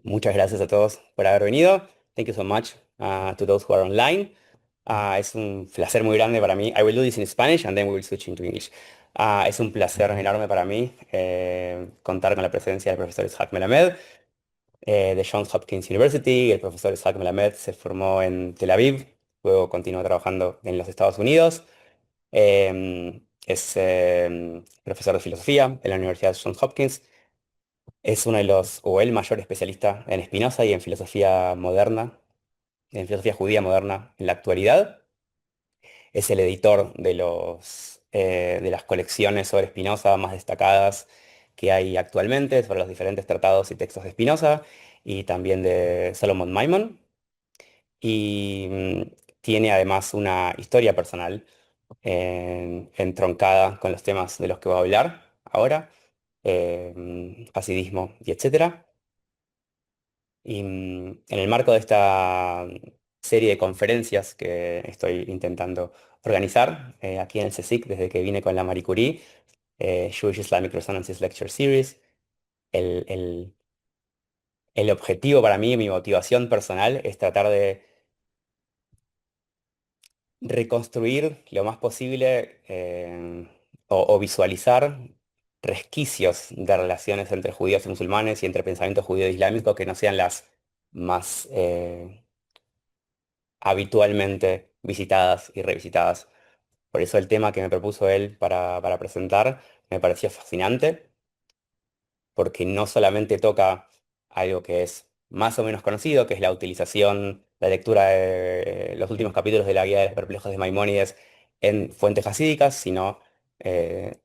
Muchas gracias a todos por haber venido. Thank you so much to those who are online. Es un placer muy grande para mí. I will do this in Spanish and then we will switch into English. Es un placer enorme para mí contar con la presencia del profesor Yitzhak Melamed de Johns Hopkins University. El profesor Yitzhak Melamed se formó en Tel Aviv, luego continuó trabajando en los Estados Unidos. Es profesor de filosofía en la Universidad de Johns Hopkins. Es uno de los, o el mayor especialista en Spinoza y en filosofía moderna, en filosofía judía moderna en la actualidad. Es el editor de las colecciones sobre Spinoza más destacadas que hay actualmente, sobre los diferentes tratados y textos de Spinoza, y también de Solomon Maimon. Y tiene además una historia personal entroncada con los temas de los que voy a hablar ahora, hasidismo y etcétera. Y en el marco de esta serie de conferencias que estoy intentando organizar aquí en el CSIC desde que vine con la Marie Curie, Jewish-Islamic Resonances Lecture Series, el, el- el objetivo para mí, mi motivación personal es tratar de reconstruir lo más posible o visualizar resquicios de relaciones entre judíos y musulmanes y entre pensamiento judío e islámico que no sean las más habitualmente visitadas y revisitadas. Por eso el tema que me propuso él para presentar me pareció fascinante, porque no solamente toca algo que es más o menos conocido, que es la utilización, la lectura de los últimos capítulos de la Guía de los Perplejos de Maimónides en fuentes hasídicas, sino eh,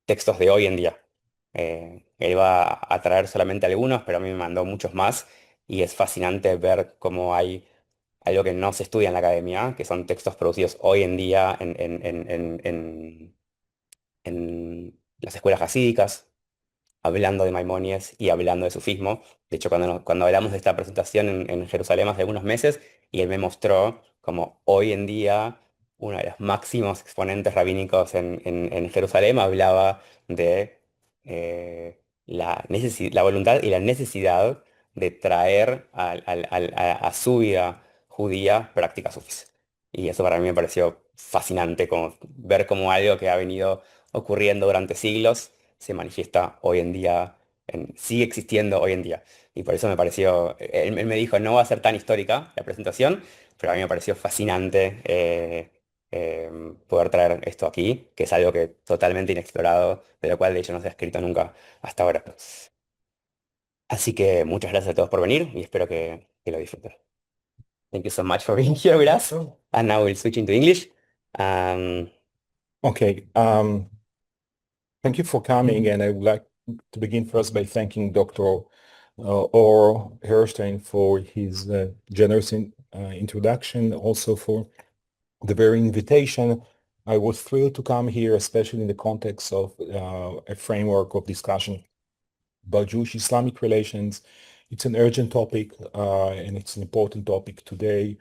textos de hoy en día. Él va a traer solamente algunos, pero a mí me mandó muchos más y es fascinante ver cómo hay algo que no se estudia en la academia, que son textos producidos hoy en día en las escuelas hasídicas, hablando de Maimónides y hablando de sufismo. De hecho, cuando hablamos de esta presentación en Jerusalén hace algunos meses, y él me mostró como hoy en día uno de los máximos exponentes rabínicos en Jerusalén hablaba de la voluntad y la necesidad de traer a su vida judía prácticas sufis. Y eso para mí me pareció fascinante, como ver cómo algo que ha venido ocurriendo durante siglos se manifiesta hoy en día, sigue existiendo hoy en día. Y por eso me pareció, él me dijo, no va a ser tan histórica la presentación, pero a mí me pareció fascinante poder traer esto aquí, que es algo que totalmente inexplorado, de lo cual de hecho no se ha escrito nunca hasta ahora. Así que muchas gracias a todos por venir y espero que lo disfruten. Thank you so much for being here with us. And now we'll switch into English. Um, Okay, thank you for coming, and I would like to begin first by thanking Dr. Or Hershtein for his generous introduction, also for the very invitation. I was thrilled to come here, especially in the context of a framework of discussion about Jewish-Islamic relations. It's an urgent topic, and it's an important topic today,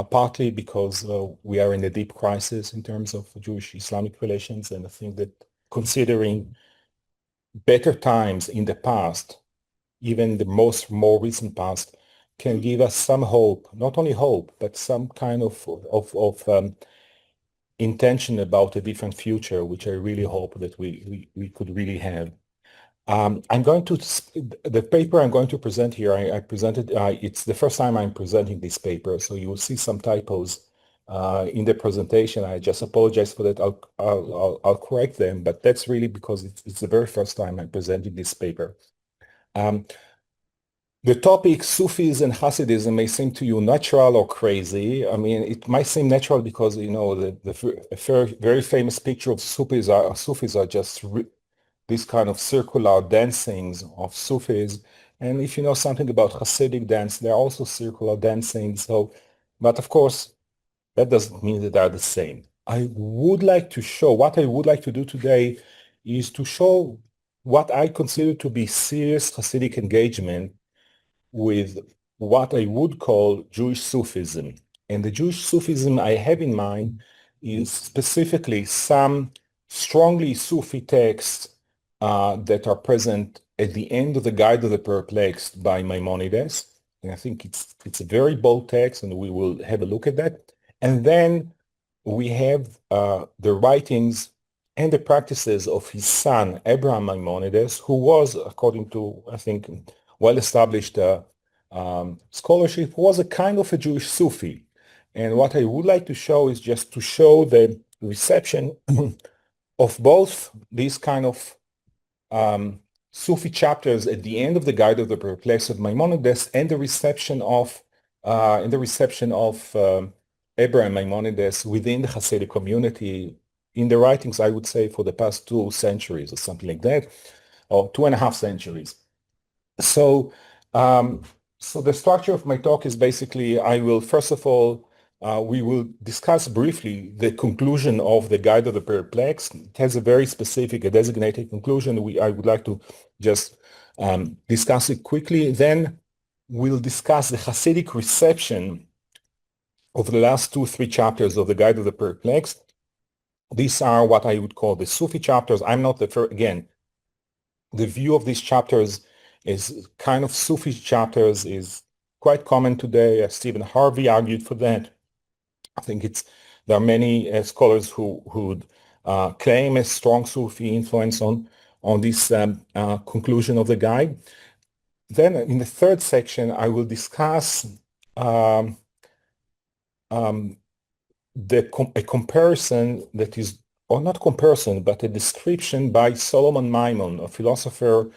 partly because we are in a deep crisis in terms of Jewish-Islamic relations, and I think that considering better times in the past, even the more recent past, can give us some hope, not only hope, but some kind of intention about a different future, which I really hope that we could really have. I'm going to, the paper I'm going to present here, I presented, it's the first time I'm presenting this paper, so you will see some typos in the presentation. I just apologize for that. I'll correct them, but that's really because it's the very first time I'm presenting this paper. The topic Sufis and Hasidism may seem to you natural or crazy. I mean, it might seem natural because, you know, the very famous picture of Sufis are just these kind of circular dancings of Sufis. And if you know something about Hasidic dance, they're also circular dancing. So, but of course, that doesn't mean that they're the same. I would like to show, what I would like to do today is to show what I consider to be serious Hasidic engagement with what I would call Jewish Sufism. And the Jewish Sufism I have in mind is specifically some strongly Sufi texts that are present at the end of the Guide of the Perplexed by Maimonides. And I think it's a very bold text, and we will have a look at that. And then we have the writings and the practices of his son, Abraham Maimonides, who was, according to, I think, well-established scholarship, was a kind of a Jewish Sufi. And what I would like to show is just to show the reception of both these kind of Sufi chapters at the end of the Guide of the Perplexed of Maimonides and the reception of Abraham Maimonides within the Hasidic community in the writings, I would say, for the past 2 centuries or something like that, or 2.5 centuries. So, so the structure of my talk is basically, I will, first of all, we will discuss briefly the conclusion of the Guide of the Perplexed. It has a very specific, a designated conclusion. I would like to just discuss it quickly. Then we'll discuss the Hasidic reception of the last 2-3 chapters of the Guide of the Perplexed. These are what I would call the Sufi chapters. I'm not the first, again, the view of these chapters is kind of Sufi chapters is quite common today. Stephen Harvey argued for that. I think there are many scholars who would claim a strong Sufi influence on this conclusion of the guide. Then in the third section, I will discuss a comparison that is, or not comparison, but a description by Solomon Maimon, a philosopher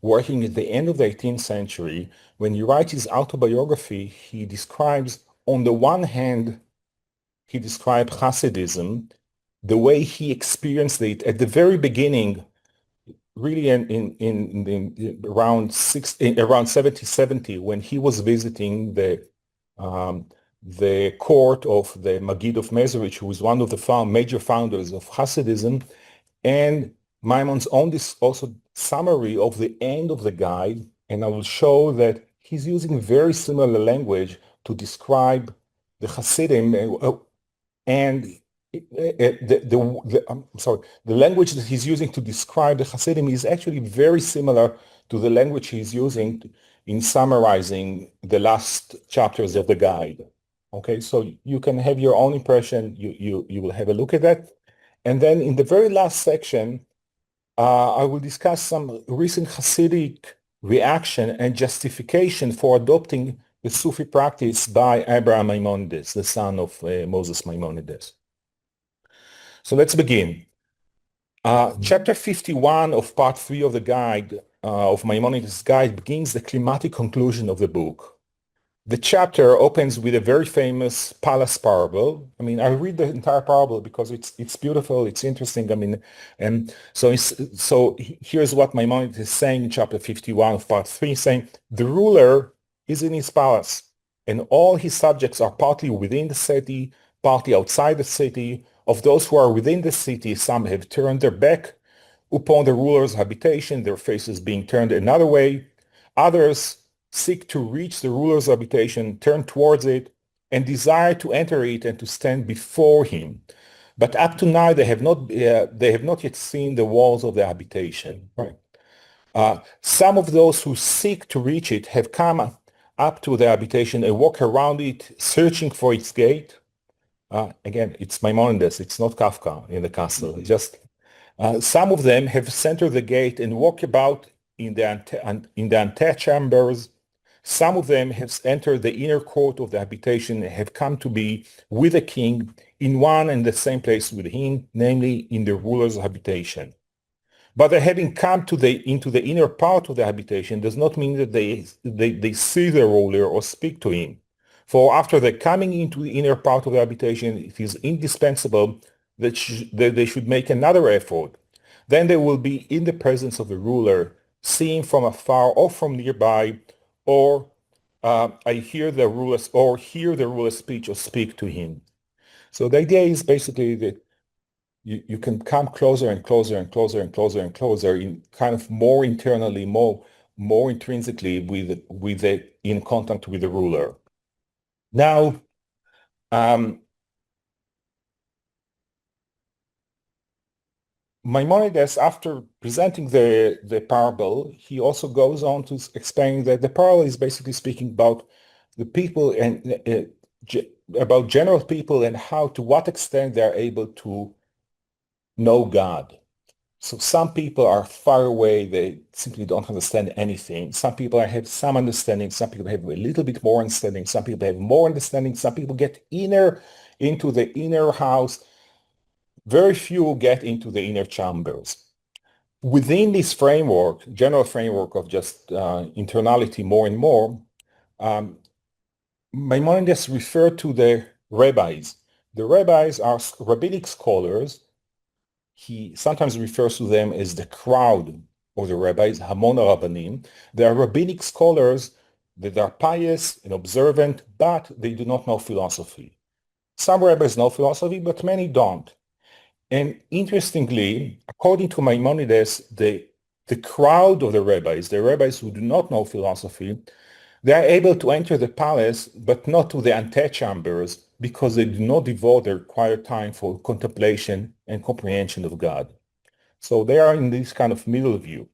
working at the end of the 18th century. When he writes his autobiography, he describes, on the one hand, he described Hasidism, the way he experienced it at the very beginning, really around 1770, when he was visiting the court of the Maggid of Mezerich, who was one of the major founders of Hasidism, and Maimon's own this also summary of the end of the guide, and I will show that he's using very similar language to describe the Hasidim, and the language that he's using to describe the Hasidim is actually very similar to the language he's using in summarizing the last chapters of the guide. Okay, so you can have your own impression. You will have a look at that. And then in the very last section, I will discuss some recent Hasidic reaction and justification for adopting the Sufi practice by Abraham Maimonides, the son of Moses Maimonides. So let's begin. Chapter 51 of part 3 of the guide, of Maimonides' guide, begins the climatic conclusion of the book. The chapter opens with a very famous palace parable. I mean, I read the entire parable because it's beautiful, it's interesting. I mean, and so here's what Maimonides is saying in chapter 51 of part 3, saying, the ruler is in his palace, and all his subjects are partly within the city, partly outside the city. Of those who are within the city, some have turned their back upon the ruler's habitation, their faces being turned another way. Others seek to reach the ruler's habitation, turn towards it, and desire to enter it and to stand before him. But up to now, they have not yet seen the walls of the habitation. Right. Some of those who seek to reach it have come up to the habitation and walk around it, searching for its gate. Again, it's Maimonides, it's not Kafka in the castle. Just some of them have centered the gate and walk about in the antechambers. Some of them have entered the inner court of the habitation and have come to be with the king in one and the same place with him, namely in the ruler's habitation. But their having come into the inner part of the habitation does not mean that they see the ruler or speak to him. For after their coming into the inner part of the habitation, it is indispensable that they should make another effort. Then they will be in the presence of the ruler, seeing from afar or from nearby, or hear the ruler's speech or speak to him. So the idea is basically that you can come closer and closer and closer and closer and closer, in kind of more internally, more intrinsically in contact with the ruler. Now, Maimonides, after presenting the parable, he also goes on to explain that the parable is basically speaking about the people and about general people and how, to what extent they're able to know God. So some people are far away, they simply don't understand anything. Some people have some understanding, some people have a little bit more understanding, some people have more understanding, some people get into the inner house. Very few get into the inner chambers. Within this framework, general framework of just internality more and more, Maimonides referred to the rabbis. The rabbis are rabbinic scholars. He sometimes refers to them as the crowd of the rabbis, Hamon Rabbanim. They are rabbinic scholars that are pious and observant, but they do not know philosophy. Some rabbis know philosophy, but many don't. And interestingly, according to Maimonides, the crowd of the rabbis who do not know philosophy, they are able to enter the palace, but not to the antechambers, because they do not devote their required time for contemplation and comprehension of God. So they are in this kind of middle view.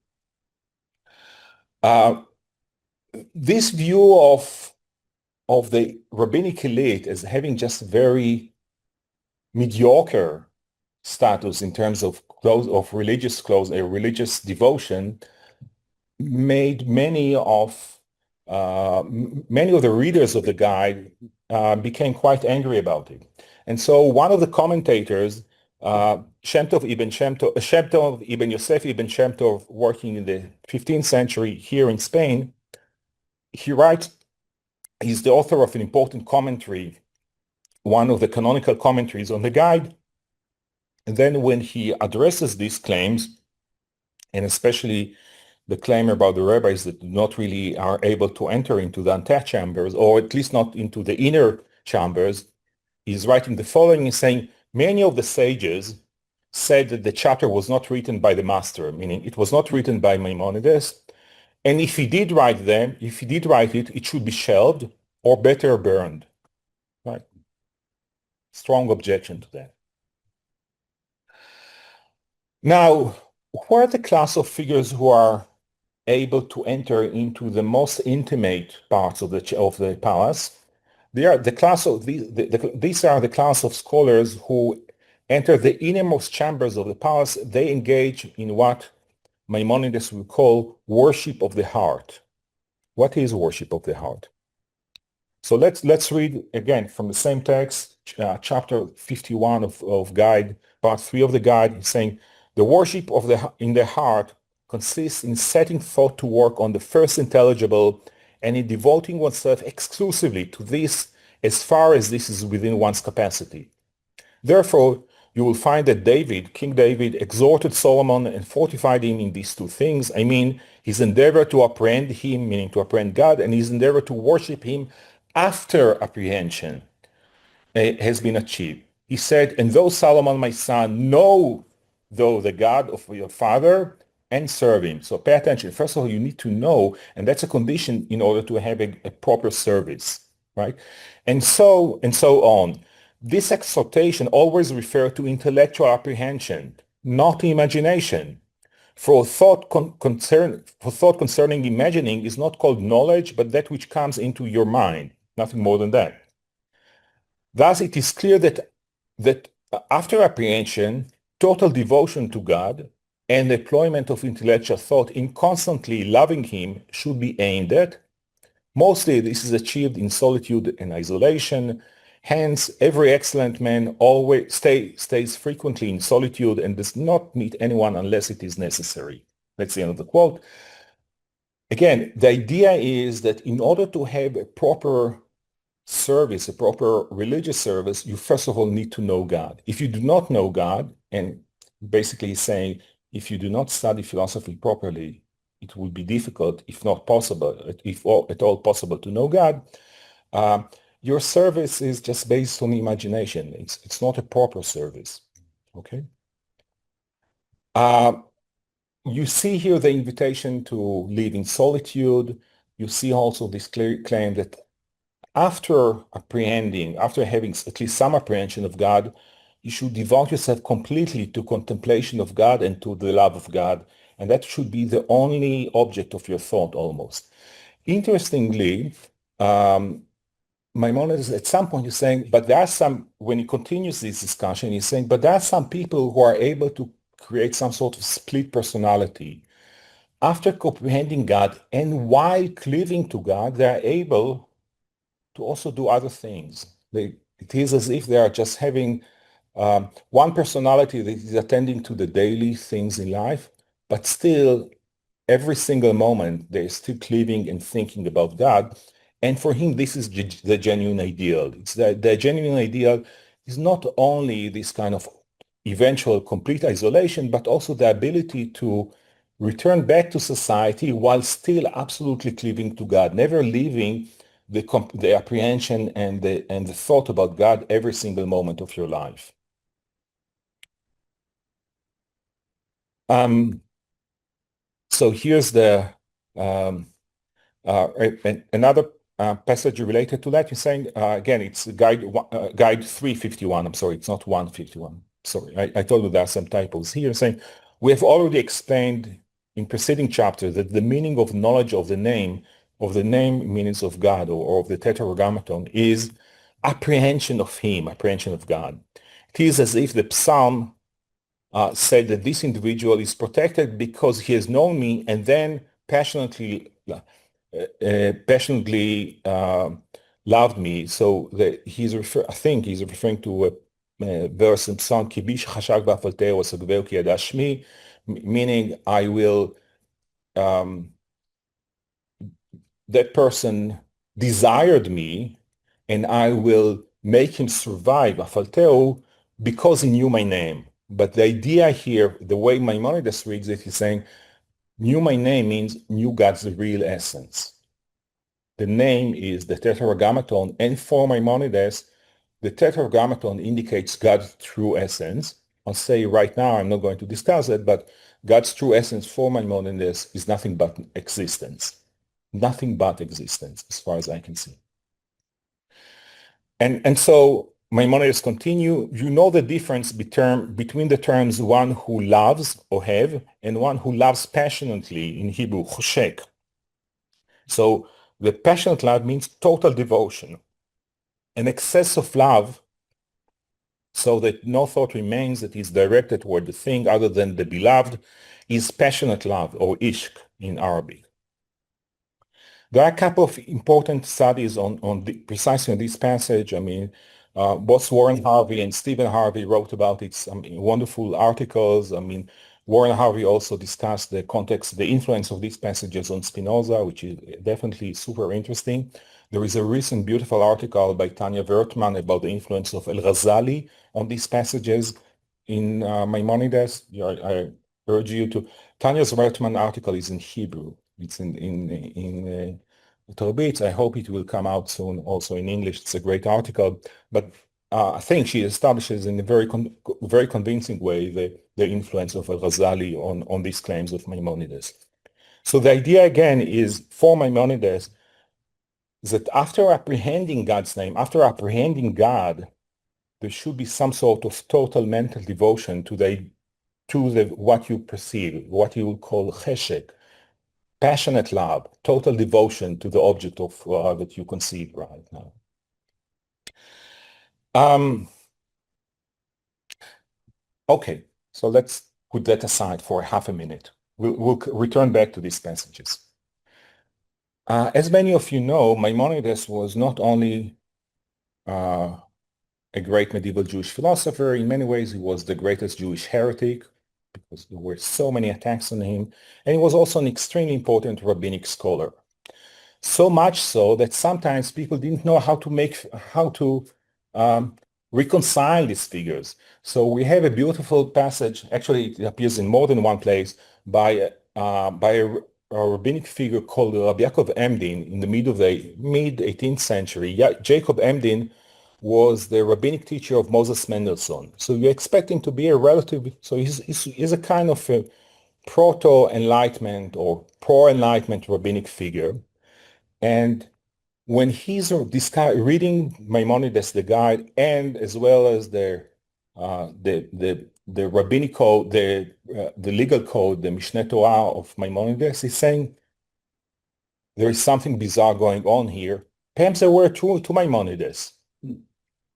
This view of the rabbinic elite as having just very mediocre status in terms of religious devotion made many of the readers of the guide became quite angry about it. And so one of the commentators, Shemtov Ibn Yosef Ibn Shemtov, working in the 15th century here in Spain, he writes, he's the author of an important commentary, one of the canonical commentaries on the guide. And then when he addresses these claims, and especially the claim about the rabbis that not really are able to enter into the antechambers, or at least not into the inner chambers, he's writing the following, he's saying, many of the sages said that the chapter was not written by the master, meaning it was not written by Maimonides, and if he did write it, it should be shelved or better burned. Right? Strong objection to that. Now, who are the class of figures who are able to enter into the most intimate parts of the palace? These are the class of scholars who enter the innermost chambers of the palace. They engage in what Maimonides would call worship of the heart. What is worship of the heart? So let's read again from the same text, chapter 51 of Guide, part 3 of the Guide. It's saying, the worship in the heart consists in setting thought to work on the first intelligible and in devoting oneself exclusively to this as far as this is within one's capacity. Therefore, you will find that King David, exhorted Solomon and fortified him in these two things. I mean, his endeavor to apprehend him, meaning to apprehend God, and his endeavor to worship him after apprehension has been achieved. He said, and though Solomon, my son, know the God of your father and serve him. So pay attention. First of all, you need to know, and that's a condition in order to have a proper service, right? And so on. This exhortation always refers to intellectual apprehension, not imagination. For thought concerning imagining is not called knowledge, but that which comes into your mind, nothing more than that. Thus, it is clear that after apprehension, total devotion to God and deployment of intellectual thought in constantly loving him should be aimed at. Mostly, this is achieved in solitude and isolation. Hence, every excellent man always stays frequently in solitude and does not meet anyone unless it is necessary. That's the end of the quote. Again, the idea is that in order to have a proper service, a proper religious service, you first of all need to know God. If you do not know God, and basically saying, if you do not study philosophy properly, it will be difficult, if not possible, if at all possible, to know God. Your service is just based on imagination. It's not a proper service. Okay. You see here the invitation to live in solitude. You see also this clear claim that after having at least some apprehension of God, you should devote yourself completely to contemplation of God and to the love of God. And that should be the only object of your thought almost. Interestingly, Maimonides at some point is saying, but there are some, when he continues this discussion, he's saying, but there are some people who are able to create some sort of split personality. After comprehending God and while cleaving to God, they are able to also do other things. It is as if they are just having one personality that is attending to the daily things in life, but still every single moment they're still cleaving and thinking about God. And for him, this is the genuine ideal. It's the genuine ideal is not only this kind of eventual complete isolation, but also the ability to return back to society while still absolutely cleaving to God, never leaving the apprehension and the thought about God every single moment of your life. So here's the another passage related to that. You're saying again, it's guide 351. I'm sorry, it's not 151. Sorry, I told you there are some typos here. Saying we have already explained in preceding chapters that the meaning of knowledge of the name meanings of God or of the Tetragrammaton is apprehension of Him, apprehension of God. It is as if the Psalm said that this individual is protected because he has known me and then passionately loved me. So I think he's referring to a verse in Psalm, meaning I will, that person desired me and I will make him survive, afalteo, because he knew my name. But the idea here, the way Maimonides reads it, he's saying, knew my name means knew God's real essence. The name is the Tetragrammaton, and for Maimonides, the Tetragrammaton indicates God's true essence. I'll say right now, I'm not going to discuss it, but God's true essence for Maimonides is nothing but existence. Nothing but existence, as far as I can see. And so Maimonides continue, you know the difference between the terms one who loves, ohev, and one who loves passionately in Hebrew, choshek. So the passionate love means total devotion, an excess of love so that no thought remains that is directed toward the thing other than the beloved is passionate love, or ishq in Arabic. There are a couple of important studies precisely on this passage. I mean, both Warren Harvey and Stephen Harvey wrote about it, some wonderful articles. I mean, Warren Harvey also discussed the context, the influence of these passages on Spinoza, which is definitely super interesting. There is a recent beautiful article by Tanya Wertman about the influence of El-Ghazali on these passages in Maimonides. I urge you to. Tanya's Wertman article is in Hebrew. It's in Torbit. I hope it will come out soon also in English. It's a great article. But I think she establishes in a very convincing way the influence of Al-Ghazali on these claims of Maimonides. So the idea again is for Maimonides that after apprehending God's name, after apprehending God, there should be some sort of total mental devotion to what you perceive, what you would call cheshek, passionate love, total devotion to the object of that you conceive right now. Okay, so let's put that aside for half a minute. We'll return back to these passages. As many of you know, Maimonides was not only a great medieval Jewish philosopher, in many ways he was the greatest Jewish heretic because there were so many attacks on him, and he was also an extremely important rabbinic scholar. So much so that sometimes people didn't know how to reconcile these figures. So we have a beautiful passage, actually it appears in more than one place, by a rabbinic figure called Rabbi Yaakov Emdin in the mid-18th century. Jacob Emdin was the rabbinic teacher of Moses Mendelssohn. So you expect him to be a relative, so he's a kind of a proto-enlightenment or pro-enlightenment rabbinic figure. And when he's reading Maimonides, the guide, and as well as the the rabbinic code, the legal code, the Mishneh Torah of Maimonides is saying there is something bizarre going on here. Perhaps there were two Maimonides.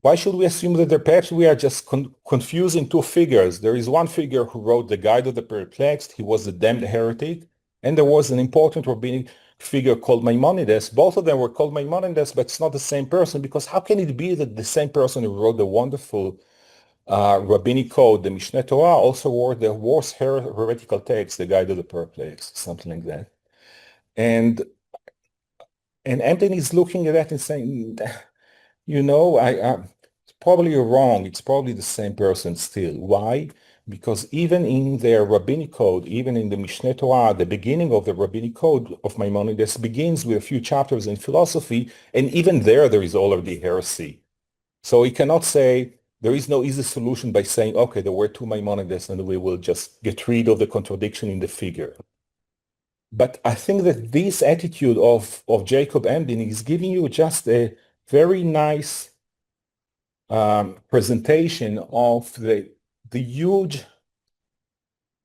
Why should we assume that perhaps we are just confusing two figures? There is one figure who wrote the Guide of the Perplexed. He was a damned heretic. And there was an important rabbinic figure called Maimonides. Both of them were called Maimonides, but it's not the same person, because how can it be that the same person who wrote the wonderful rabbinic code, the Mishneh Torah, also wrote the worst heretical text, the Guide of the Perplexed, something like that? And Emden is looking at that and saying, it's probably wrong. It's probably the same person still. Why? Because even in their rabbinic code, even in the Mishneh Torah, the beginning of the rabbinic code of Maimonides begins with a few chapters in philosophy, and even there is already heresy. So he cannot say there is no easy solution by saying, okay, there were two Maimonides and we will just get rid of the contradiction in the figure. But I think that this attitude of Jacob Emden is giving you just a very nice presentation of the huge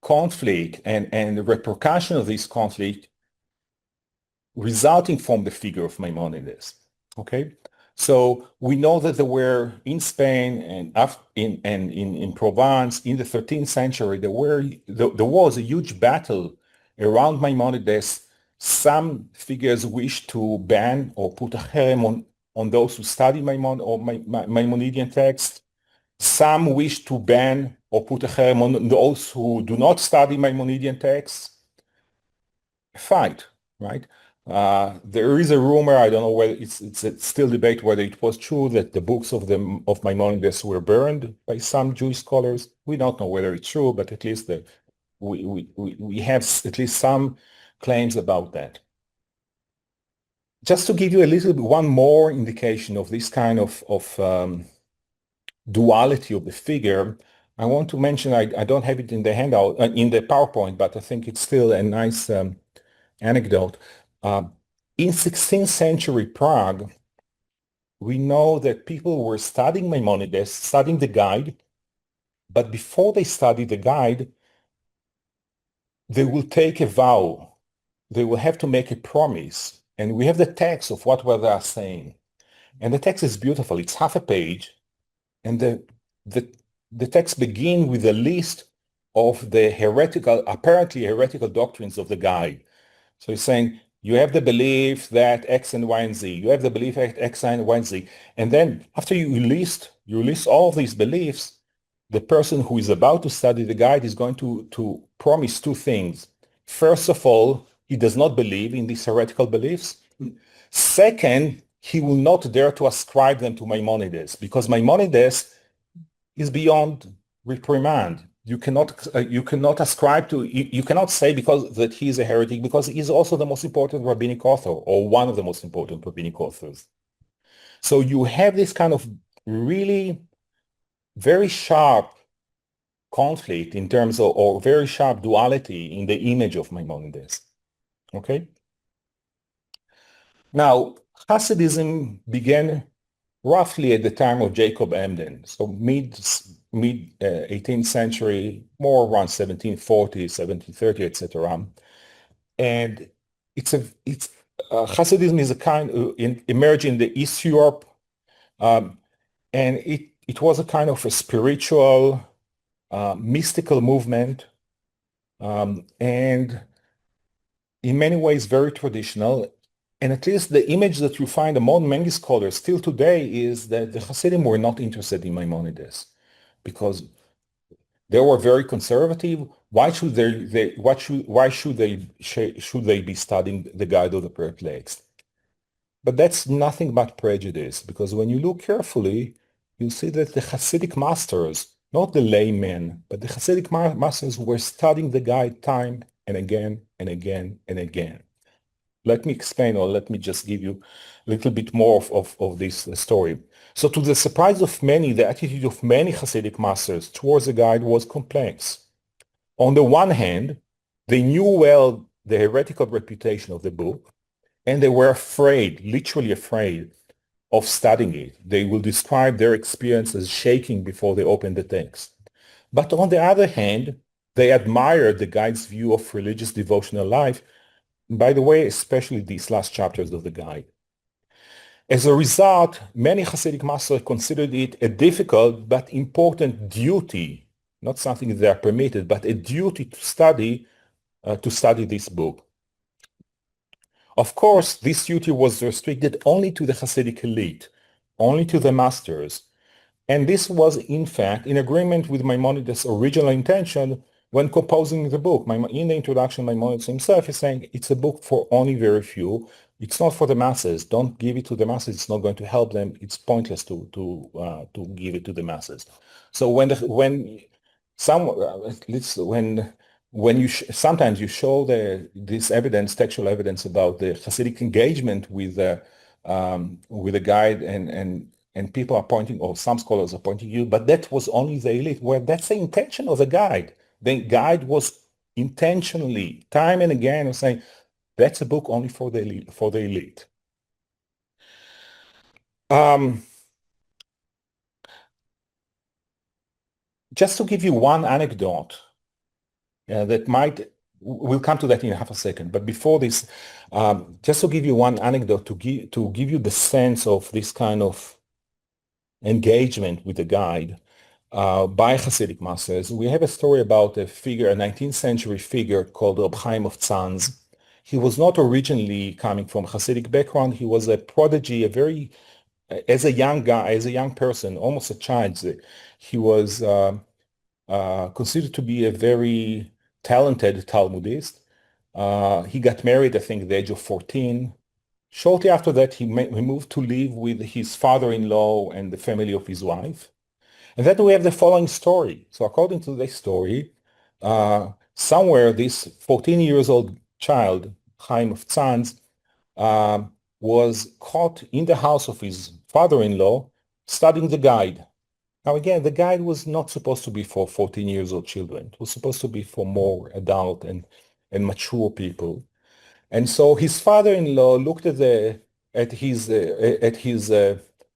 conflict and the repercussion of this conflict resulting from the figure of Maimonides. Okay, so we know that there were in Spain and in Provence in the 13th century there was a huge battle around Maimonides. Some figures wished to ban or put a cherem on those who study Maimonidean texts. Some wish to ban or put a cherem on those who do not study Maimonidean texts. A fight, right? There is a rumor, I don't know whether it's still debate whether it was true, that the books of Maimonides were burned by some Jewish scholars. We don't know whether it's true, but at least we have at least some claims about that. Just to give you one more indication of this kind of duality of the figure, I want to mention, I don't have it in the handout, in the PowerPoint, but I think it's still a nice anecdote. In 16th century Prague, we know that people were studying Maimonides, studying the guide, but before they study the guide, they will take a vow. They will have to make a promise. And we have the text of what they are saying. And the text is beautiful. It's half a page. And the text begins with a list of the apparently heretical doctrines of the guide. So he's saying, you have the belief that X and Y and Z. You have the belief that X and Y and Z. And then after you list all of these beliefs, the person who is about to study the guide is going to promise two things. First of all, he does not believe in these heretical beliefs. Second, he will not dare to ascribe them to Maimonides, because Maimonides is beyond reprimand. You cannot ascribe to, you cannot say that he is a heretic, because he is also the most important rabbinic author, or one of the most important rabbinic authors. So you have this kind of really very sharp conflict in terms of, or very sharp duality in the image of Maimonides. Okay? Now, Hasidism began roughly at the time of Jacob Emden, so mid 18th century, more around 1740, 1730, etc. And Hasidism is a kind emerged in the East Europe, and it was a kind of a spiritual, mystical movement, and in many ways very traditional. And at least the image that you find among many scholars still today is that the Hasidim were not interested in Maimonides because they were very conservative. Why should they be studying the Guide of the Perplexed? But that's nothing but prejudice, because when you look carefully, you see that the Hasidic masters, not the laymen, but the Hasidic masters were studying the Guide time and again and again and again. Let me explain, or let me just give you a little bit more of this story. So to the surprise of many, the attitude of many Hasidic masters towards the Guide was complex. On the one hand, they knew well the heretical reputation of the book, and they were afraid, literally afraid, of studying it. They will describe their experience as shaking before they open the text. But on the other hand, they admire the guide's view of religious devotional life. By the way, especially these last chapters of the guide. As a result, many Hasidic masters considered it a difficult but important duty, not something they are permitted, but a duty to study this book. Of course, this duty was restricted only to the Hasidic elite, only to the masters. And this was, in fact, in agreement with Maimonides' original intention when composing the book. In the introduction, Maimonides himself is saying it's a book for only very few. It's not for the masses. Don't give it to the masses. It's not going to help them. It's pointless to give it to the masses. So sometimes you show this evidence, textual evidence about the Hasidic engagement with the guide, and people are pointing, or some scholars are pointing you, but that was only the elite. Well, that's the intention of the guide. The guide was intentionally, time and again, saying that's a book only for the elite. Just to give you one anecdote we'll come to that in half a second. But before this, just to give you one anecdote to give you the sense of this kind of engagement with the guide by Hasidic masters. We have a story about a 19th century figure called Reb Chaim of Tzanz. He was not originally coming from a Hasidic background. He was a prodigy, as a young guy, as a young person, almost a child. He was considered to be a very talented Talmudist. He got married, I think, at the age of 14. Shortly after that, he moved to live with his father-in-law and the family of his wife. And then we have the following story. So according to this story, somewhere this 14-year-old child, Chaim of Tzanz, was caught in the house of his father-in-law studying the guide. Now again, the guide was not supposed to be for 14-year-old children. It was supposed to be for more adult and mature people. And so his father-in-law looked at his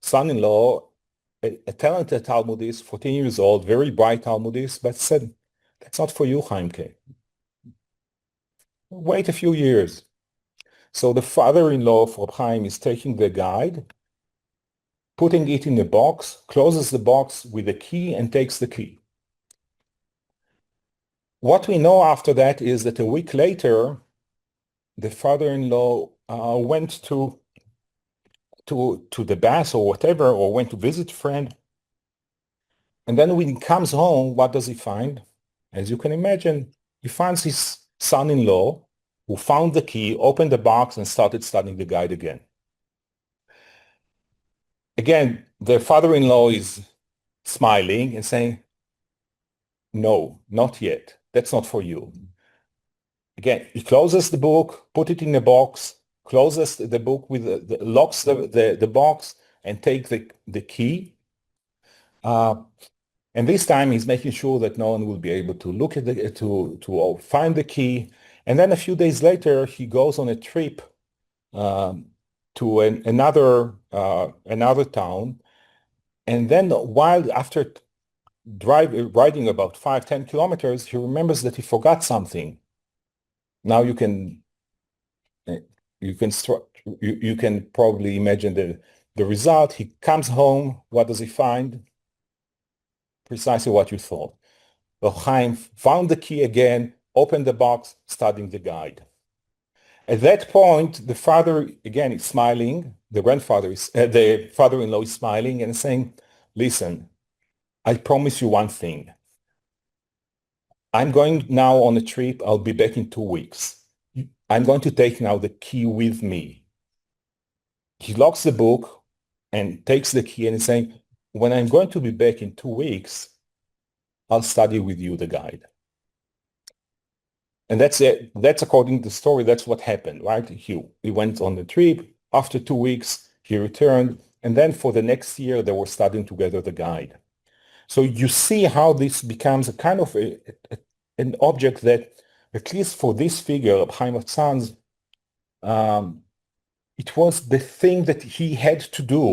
son-in-law, a talented Talmudist, 14 years old, very bright Talmudist, but said, "That's not for you, Chaimke. Wait a few years." So the father-in-law of Reb Chaim is taking the guide, putting it in a box, closes the box with a key, and takes the key. What we know after that is that a week later, the father-in-law went to the bath or whatever, or went to visit a friend. And then when he comes home, what does he find? As you can imagine, he finds his son-in-law who found the key, opened the box, and started studying the guide again. Again, the father-in-law is smiling and saying, "No, not yet. That's not for you." Again, he closes the book, put it in a box, closes the book locks the box, and takes the key. And this time he's making sure that no one will be able to look at to find the key. And then a few days later, he goes on a trip to another town. And then after riding about 5-10 kilometers, he remembers that he forgot something. Now you can probably imagine the result. He comes home. What does he find? Precisely what you thought. Reb Chaim found the key again, opened the box, studying the guide. At that point, the father again is smiling. The father-in-law is smiling and saying, "Listen, I promise you one thing. I'm going now on a trip. I'll be back in 2 weeks. I'm going to take now the key with me." He locks the book and takes the key and is saying, "When I'm going to be back in 2 weeks, I'll study with you the guide." And that's it. That's according to the story. That's what happened, right? He went on the trip. After 2 weeks, he returned. And then for the next year, they were studying together the guide. So you see how this becomes a kind of an object that, at least for this figure, Reb Chaim of Tzanz, it was the thing that he had to do.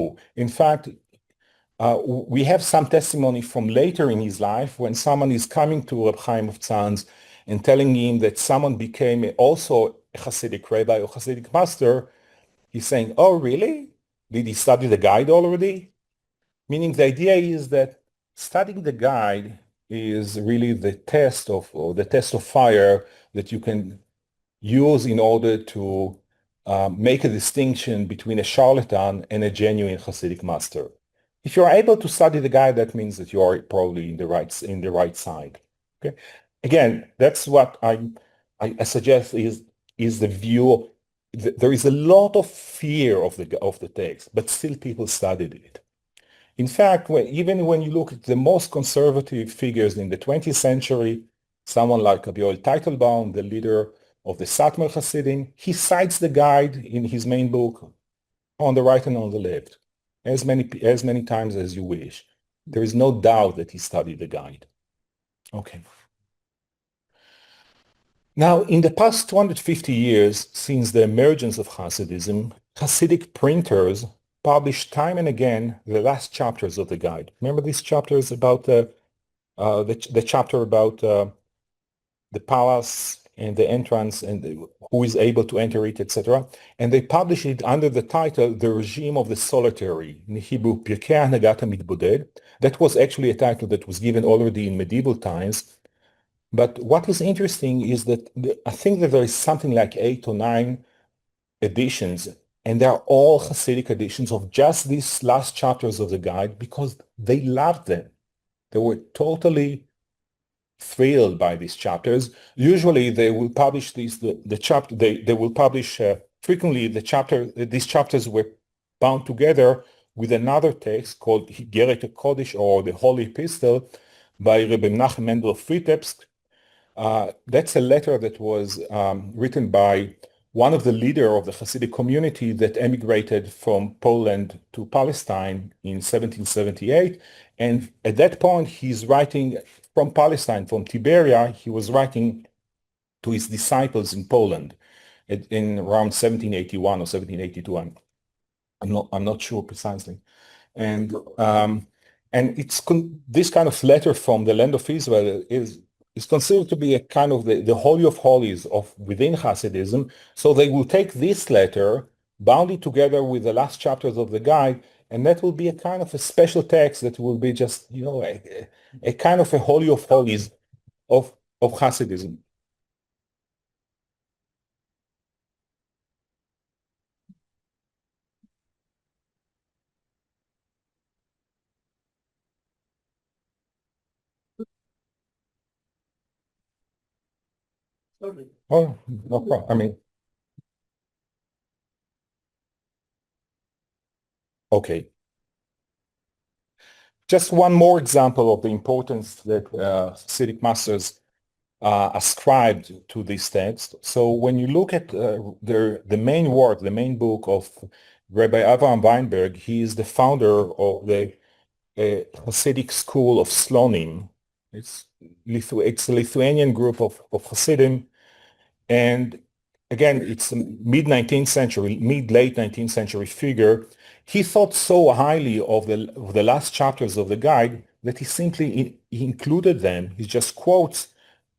In fact, we have some testimony from later in his life when someone is coming to Reb Chaim of Tzanz and telling him that someone became also a Hasidic rabbi or Hasidic master. He's saying, oh, really? Did he study the guide already? Meaning the idea is that studying the guide is really the test of, or the test of fire that you can use in order to make a distinction between a charlatan and a genuine Hasidic master. If you're able to study the guide, that means that you are probably in the right side. Okay. Again, that's what I suggest is the view. There is a lot of fear of the text, but still people studied it. In fact, even when you look at the most conservative figures in the 20th century, someone like Rabbi Yoel Teitelbaum, the leader of the Satmar Hasidim, he cites the guide in his main book on the right and on the left, as many times as you wish. There is no doubt that he studied the guide. Okay. Now, in the past 250 years, since the emergence of Hasidism, Hasidic printers published time and again the last chapters of the guide. Remember these chapters about the chapter about the palace and the entrance and who is able to enter it, etc. And they published it under the title, The Regime of the Solitary, in Hebrew, Pirkei Hanagat HaMitboded. That was actually a title that was given already in medieval times. But what is interesting is that I think that there is something like 8 or 9 editions, and they're all Hasidic editions of just these last chapters of the guide because they loved them. They were totally thrilled by these chapters. Usually they will publish these, the chapter, they will publish frequently these chapters were bound together with another text called Higeret HaKodesh, or the Holy Epistle, by Rebbe Menachem Mendel of Vitebsk. That's a letter that was written by one of the leaders of the Hasidic community that emigrated from Poland to Palestine in 1778. And at that point, he's writing from Palestine, from Tiberia. He was writing to his disciples in Poland in around 1781 or 1782. I'm not sure precisely. And it's this kind of letter from the land of Israel is considered to be a kind of the holy of holies of within Hasidism. So they will take this letter, bound it together with the last chapters of the guide, and that will be a kind of a special text that will be just, a kind of a holy of holies of Hasidism. Oh, no problem. I mean, okay. Just one more example of the importance that Hasidic masters ascribed to this text. So when you look at the main work, the main book of Rabbi Avraham Weinberg, he is the founder of the Hasidic school of Slonim. It's a Lithuanian group of Hasidim. And again, it's a mid-late 19th century figure. He thought so highly of the last chapters of the guide that he simply included them. He just quotes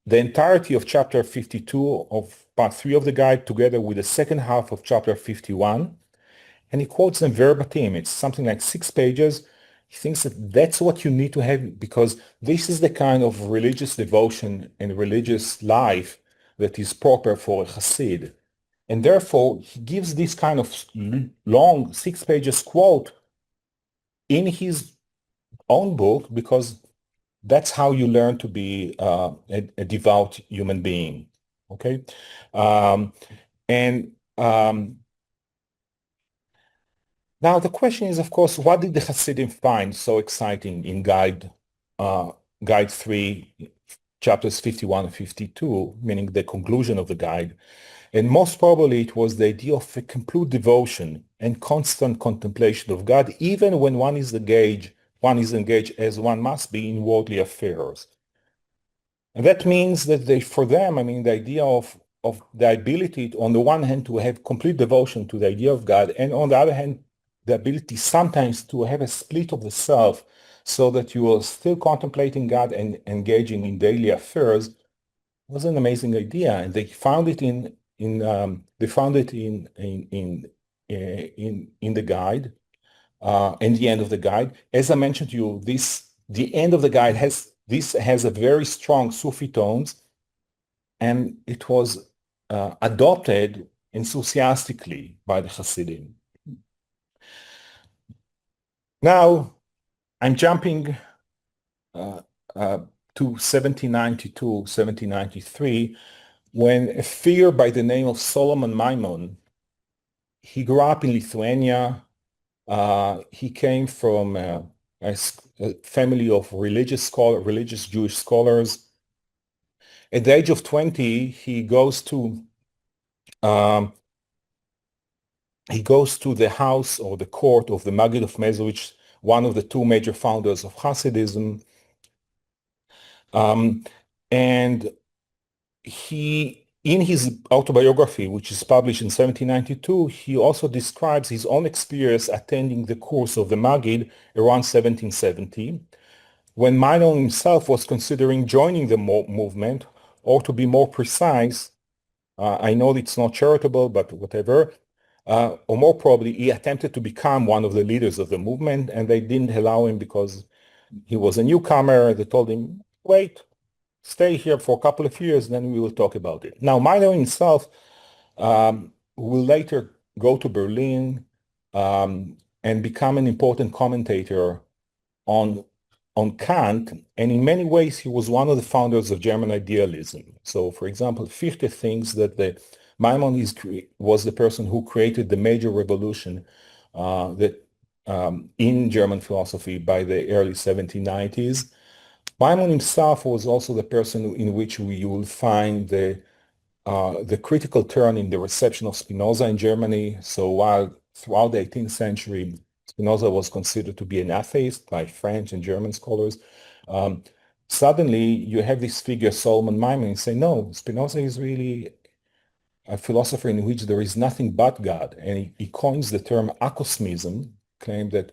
the entirety of chapter 52 of part 3 of the guide together with the second half of chapter 51. And he quotes them verbatim. It's something like 6 pages. He thinks that that's what you need to have because this is the kind of religious devotion and religious life that is proper for a Hasid. And therefore, he gives this kind of long 6 pages quote in his own book because that's how you learn to be a devout human being. Okay? Now the question is, of course, what did the Hasidim find so exciting in Guide 3, chapters 51 and 52, meaning the conclusion of the guide? And most probably it was the idea of a complete devotion and constant contemplation of God, even when one is engaged as one must be in worldly affairs. And that means that for them, the idea of of the ability, on the one hand, to have complete devotion to the idea of God, and on the other hand, the ability sometimes to have a split of the self so that you are still contemplating God and engaging in daily affairs, was an amazing idea. And they found it in the guide, and the end of the guide. As I mentioned to you, the end of the guide has a very strong Sufi tones, and it was adopted enthusiastically by the Hassidim. Now, I'm jumping to 1792, 1793, when a figure by the name of Solomon Maimon, he grew up in Lithuania. He came from a family of religious Jewish scholars. At the age of 20, he goes to the house or the court of the Maggid of Mezrich, one of the two major founders of Hasidism. And he, in his autobiography, which is published in 1792, he also describes his own experience attending the course of the Maggid around 1770, when Maimon himself was considering joining the movement, or to be more precise, I know it's not charitable, but whatever, or more probably, he attempted to become one of the leaders of the movement, and they didn't allow him because he was a newcomer. They told him, wait, stay here for a couple of years, then we will talk about it. Now, Maimon himself will later go to Berlin and become an important commentator on Kant, and in many ways he was one of the founders of German idealism. So, for example, Fichte thinks that Maimon was the person who created the major revolution in German philosophy by the early 1790s. Maimon himself was also the person in which you will find the critical turn in the reception of Spinoza in Germany. So while throughout the 18th century, Spinoza was considered to be an atheist by French and German scholars, suddenly you have this figure, Solomon Maimon, say, no, Spinoza is really a philosopher in which there is nothing but God. And he coins the term acosmism, claimed that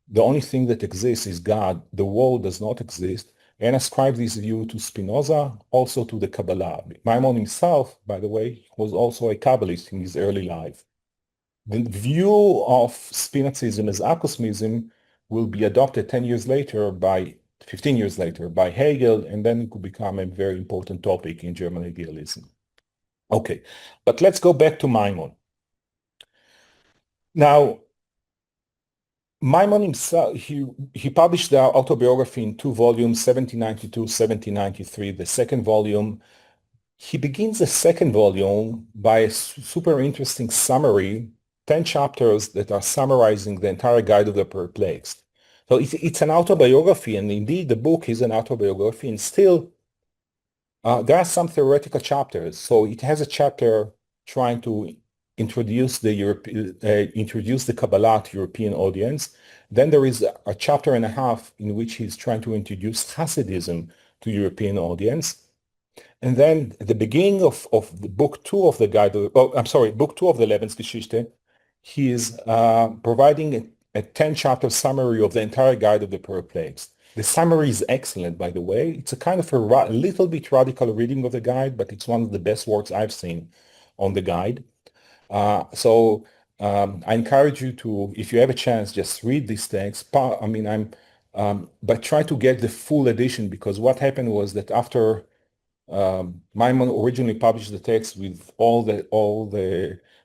the only thing that exists is God, the world does not exist, and ascribed this view to Spinoza, also to the Kabbalah. Maimon himself, by the way, was also a Kabbalist in his early life. The view of Spinozism as acosmism will be adopted 15 years later by Hegel, and then it could become a very important topic in German idealism. Okay, but let's go back to Maimon. Now, Maimon himself, he published the autobiography in 2 volumes, 1792, 1793, the second volume. He begins the second volume by a super interesting summary, 10 chapters that are summarizing the entire Guide of the Perplexed. So it's an autobiography, and indeed the book is an autobiography, and still there are some theoretical chapters. So it has a chapter trying to introduce the Kabbalah to European audience. Then there is a chapter and a half in which he's trying to introduce Hasidism to European audience. And then at the beginning of the book 2 of the book 2 of the Lebensgeschichte, he is providing a 10-chapter summary of the entire Guide of the Perplexed. The summary is excellent, by the way. It's a kind of a little bit radical reading of the guide, but it's one of the best works I've seen on the guide. So I encourage you to, if you have a chance, just read this text. But try to get the full edition, because what happened was that after Maimon originally published the text with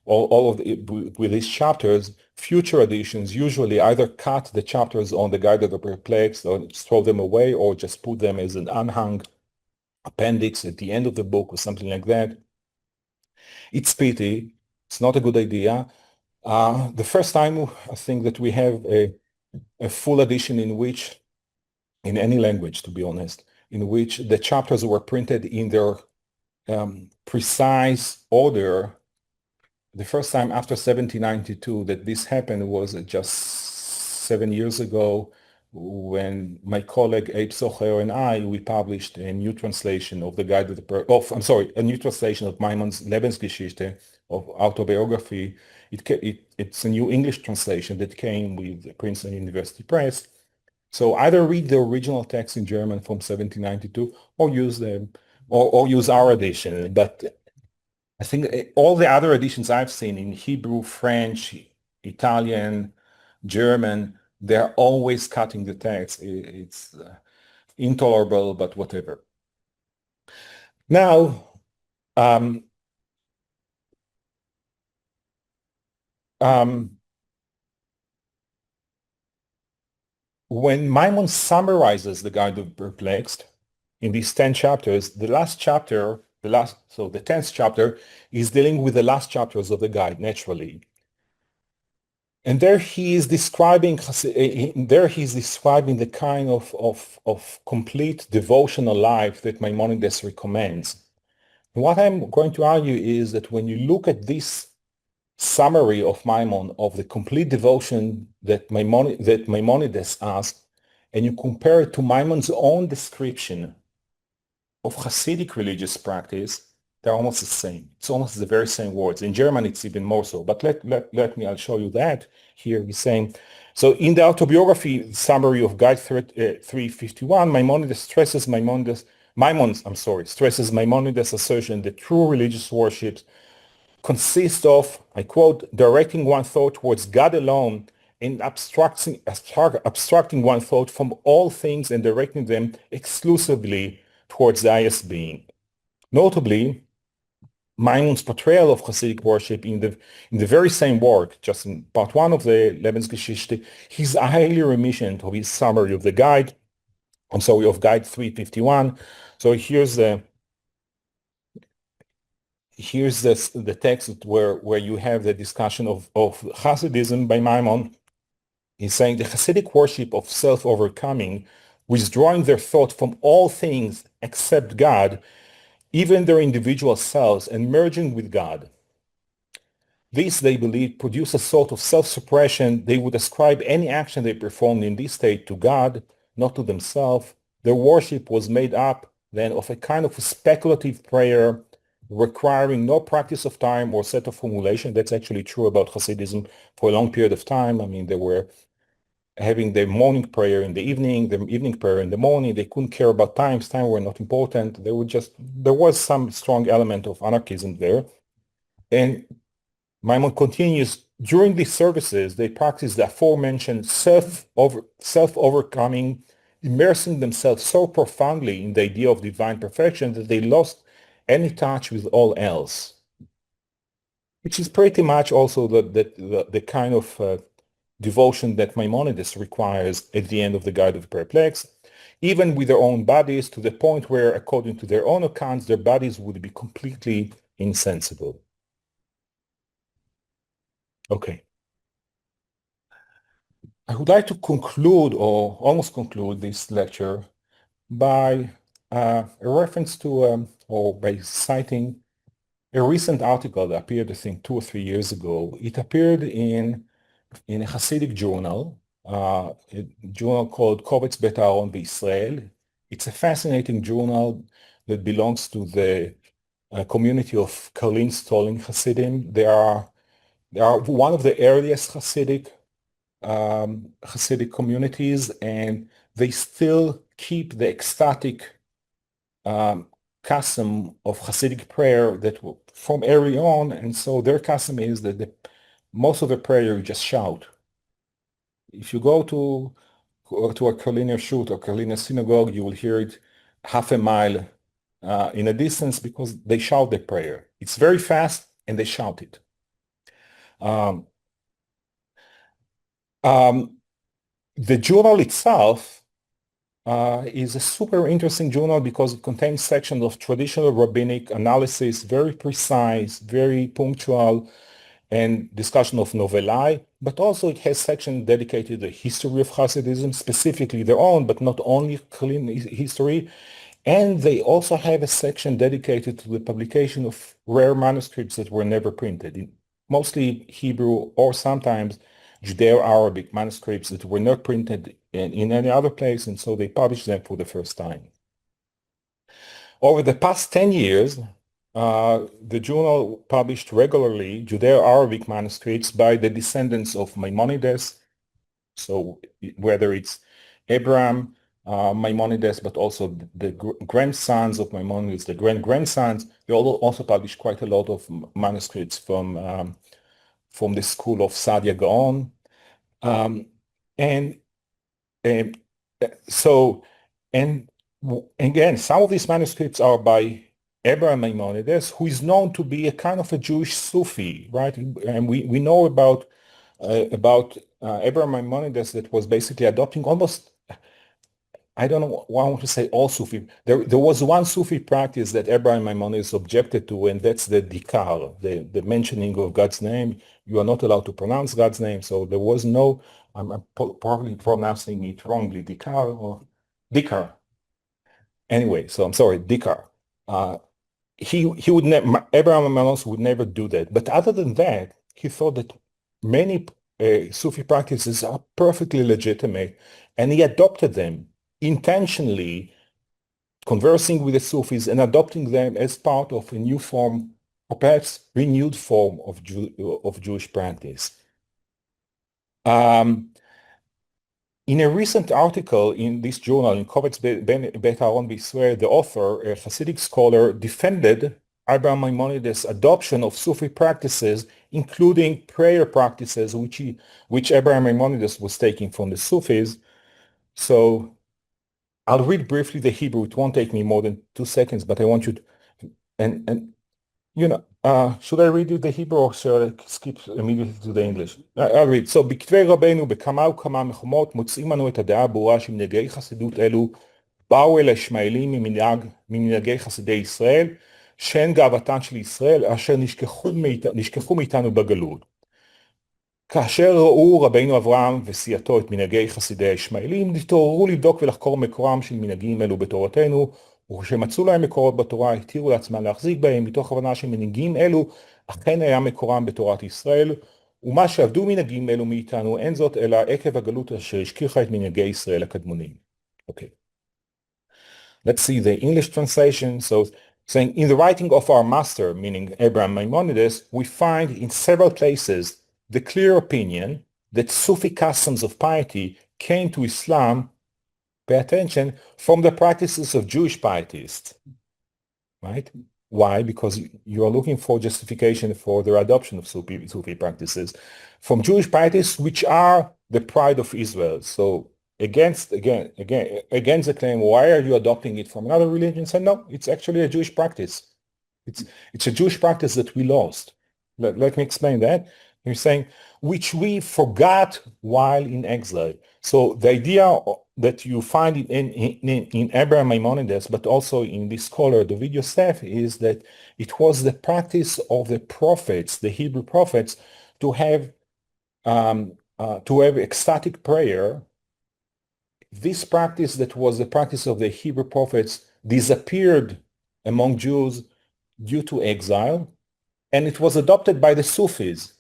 with these chapters, future editions usually either cut the chapters on the Guide of the Perplexed or throw them away, or just put them as an unhung appendix at the end of the book or something like that. It's pity. It's not a good idea. The first time I think that we have a full edition in any language, to be honest, in which the chapters were printed in their precise order. The first time after 1792 that this happened was just 7 years ago. when my colleague Abe Socher and I, we published a new translation of the Guide of the a new translation of Maimon's Lebensgeschichte, of autobiography. It's a new English translation that came with the Princeton University Press. So either read the original text in German from 1792 or use our edition. But I think all the other editions I've seen in Hebrew, French, Italian, German, they're always cutting the text. It's intolerable, but whatever. Now, when Maimon summarizes the Guide of the Perplexed in these 10 chapters, the 10th chapter is dealing with the last chapters of the guide, naturally. And there he is describing the kind of complete devotional life that Maimonides recommends. And what I'm going to argue is that when you look at this summary of Maimon of the complete devotion that Maimonides asked, and you compare it to Maimon's own description of Hasidic religious practice, they're almost the same. It's almost the very same words. In German, it's even more so. But I'll show you that. Here he's saying, so in the autobiography summary of Guide 351, Maimonides stresses Maimonides' assertion that true religious worship consists of, I quote, directing one thought towards God alone and abstracting one thought from all things and directing them exclusively towards the highest being. Notably, Maimon's portrayal of Hasidic worship in the very same work, just in part 1 of the Lebensgeschichte, he's highly reminiscent of his summary of the guide, of Guide 351. So here's the text where you have the discussion of Hasidism by Maimon. He's saying the Hasidic worship of self-overcoming, withdrawing their thought from all things except God, even their individual selves, and merging with God. This, they believe, produce a sort of self-suppression. They would ascribe any action they performed in this state to God, not to themselves. Their worship was made up then of a kind of a speculative prayer requiring no practice of time or set of formulation. That's actually true about Hasidism for a long period of time. I mean, they were having their morning prayer in the evening, their evening prayer in the morning. They couldn't care about times. Time were not important. There was some strong element of anarchism there. And Maimon continues, during these services, they practice the aforementioned self-overcoming, immersing themselves so profoundly in the idea of divine perfection that they lost any touch with all else, which is pretty much also the kind of devotion that Maimonides requires at the end of the Guide of the Perplexed, even with their own bodies, to the point where, according to their own accounts, their bodies would be completely insensible. Okay. I would like to conclude, or almost conclude, this lecture by a reference to, or by citing a recent article that appeared, I think, 2 or 3 years ago. It appeared in a Hasidic journal, a journal called Kovetz Bet Aaron B'Israel. It's a fascinating journal that belongs to the community of Karlin Stolling Hasidim. They are one of the earliest Hasidic communities, and they still keep the ecstatic custom of Hasidic prayer that from early on. And so their custom is that most of the prayer you just shout. If you go to a Karliner shut or Karliner synagogue, you will hear it half a mile in a distance because they shout the prayer. It's very fast and they shout it. The journal itself is a super interesting journal because it contains sections of traditional rabbinic analysis, very precise, very punctual, and discussion of novellae, but also it has sections dedicated to the history of Hasidism, specifically their own, but not only clean history. And they also have a section dedicated to the publication of rare manuscripts that were never printed, mostly Hebrew or sometimes Judeo-Arabic manuscripts that were not printed in any other place, and so they published them for the first time. Over the past 10 years, the journal published regularly Judeo-Arabic manuscripts by the descendants of Maimonides, so whether it's Abraham, Maimonides, but also the grandsons of Maimonides, the grand-grandsons. They also published quite a lot of manuscripts from the school of Saadia Gaon. And again, some of these manuscripts are by Abraham Maimonides, who is known to be a kind of a Jewish Sufi, right? And we know about Abraham Maimonides that was basically adopting almost, I don't know why I want to say all Sufi. There was one Sufi practice that Abraham Maimonides objected to, and that's the dikar, the mentioning of God's name. You are not allowed to pronounce God's name, so there was no, I'm probably pronouncing it wrongly, dikar or dikar. Anyway, so I'm sorry, dikar. He would never, Abraham Maimonides would never do that. But other than that, he thought that many Sufi practices are perfectly legitimate, and he adopted them intentionally, conversing with the Sufis and adopting them as part of a new form, or perhaps renewed form of Jewish practice. In a recent article in this journal, in Kovetz Bet Aaron B'Israel, the author, a Hasidic scholar, defended Abraham Maimonides' adoption of Sufi practices, including prayer practices, which Abraham Maimonides was taking from the Sufis. So I'll read briefly the Hebrew. It won't take me more than 2 seconds, but I want you to, and you know, should I read you the Hebrew or should I skip immediately to the English? I'll read. So, בכתבי רבנו בכמה וכמה מקומות מוצאים לנו את הדעה הברורה שמנהגי חסידות אלו באו אל הישמעאלים ממנהגי חסידי ישראל, שהן גאוותן של ישראל, אשר נשכחו מאיתנו בגלות. כאשר ראו רבינו אברהם וסיעתו את מנהגי חסידי הישמעאלים, התעוררו לבדוק ולחקור מקורם של מנהגים אלו בתורתנו, וכשמצאו להם מקורות בתורה, התירו לעצמם להחזיק בהם, מתוך הבנה שמנהגים אלו אכן היה מקורם בתורת ישראל, ומה שעבדו מנהגים אלו מאיתנו, אין זאת אלא עקב הגלות אשר השכיחה את מנהגי ישראל הקדמונים. Okay. Let's see the English translation. So, saying, in the writing of our master, meaning Abraham Maimonides, we find in several places the clear opinion that Sufi customs of piety came to Islam, pay attention, from the practices of Jewish pietists, right? Why? Because you are looking for justification for their adoption of Sufi practices from Jewish pietists, which are the pride of Israel. So against the claim, why are you adopting it from another religion? Say, no, it's actually a Jewish practice. It's a Jewish practice that we lost. Let me explain that. You're saying, which we forgot while in exile. So the idea that you find in Abraham Maimonides, but also in this scholar, David Yosef, is that it was the practice of the prophets, the Hebrew prophets, to have ecstatic prayer. This practice that was the practice of the Hebrew prophets disappeared among Jews due to exile, and it was adopted by the Sufis.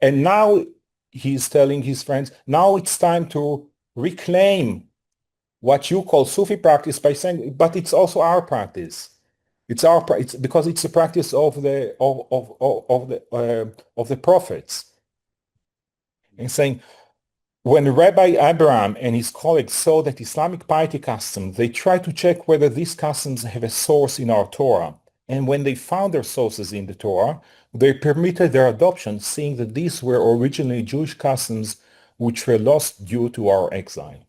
And now he's telling his friends, now it's time to reclaim what you call Sufi practice by saying, but it's also our practice. It's because it's a practice of the prophets. And saying, when Rabbi Abraham and his colleagues saw that Islamic piety customs, they tried to check whether these customs have a source in our Torah. And when they found their sources in the Torah, they permitted their adoption, seeing that these were originally Jewish customs which were lost due to our exile.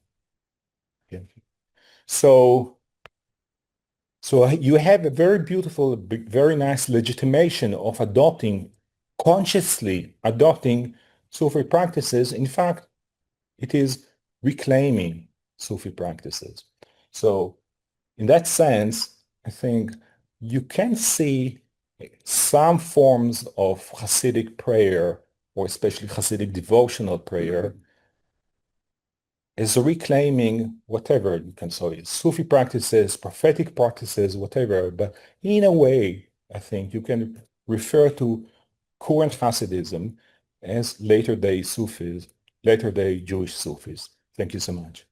Okay. So you have a very beautiful, very nice legitimation of consciously adopting Sufi practices. In fact, it is reclaiming Sufi practices. So in that sense, I think you can see some forms of Hasidic prayer, or especially Hasidic devotional prayer, as reclaiming whatever you can call it, Sufi practices, prophetic practices, whatever. But in a way, I think you can refer to current Hasidism as later-day Sufis, later-day Jewish Sufis. Thank you so much.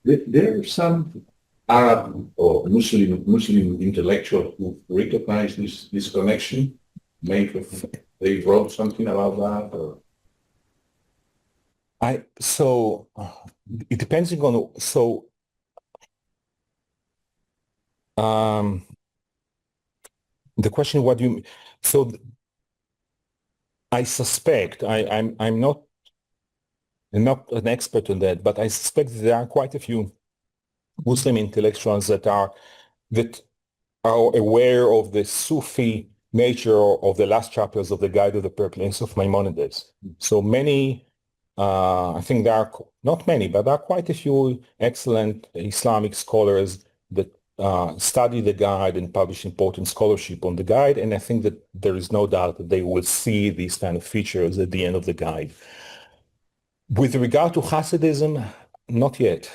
There are some Arab or Muslim intellectuals who recognize this connection. Maybe they wrote something about that, or it depends on the question, what do you, so I suspect, I'm not an expert on that, but I suspect that there are quite a few Muslim intellectuals that are aware of the Sufi nature of the last chapters of the Guide of the Perplexed of Maimonides. So many, I think there are not many, but there are quite a few excellent Islamic scholars that study the guide and publish important scholarship on the guide. And I think that there is no doubt that they will see these kind of features at the end of the guide. With regard to Hasidism, not yet.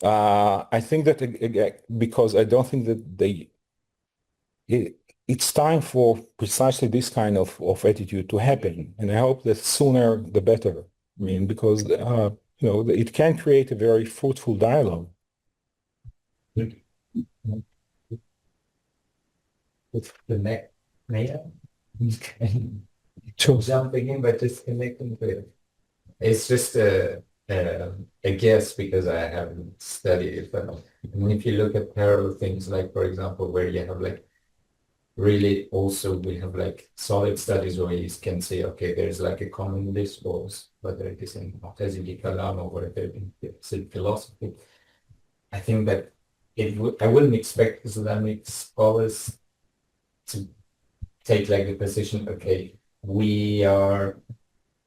I think that because I don't think that it's time for precisely this kind of attitude to happen. And I hope that sooner the better. I mean, because it can create a very fruitful dialogue. With the neck, Sure. jumping in, but just connecting to it. It's just a guess because I haven't studied it. But I mean, if you look at parallel things, like for example, where you have like really also we have like solid studies where you can say, okay, there's like a common discourse, whether it is in Mu'tazili Kalam or whether it is in philosophy. I think that I wouldn't expect Islamic scholars to take like the position, okay, we are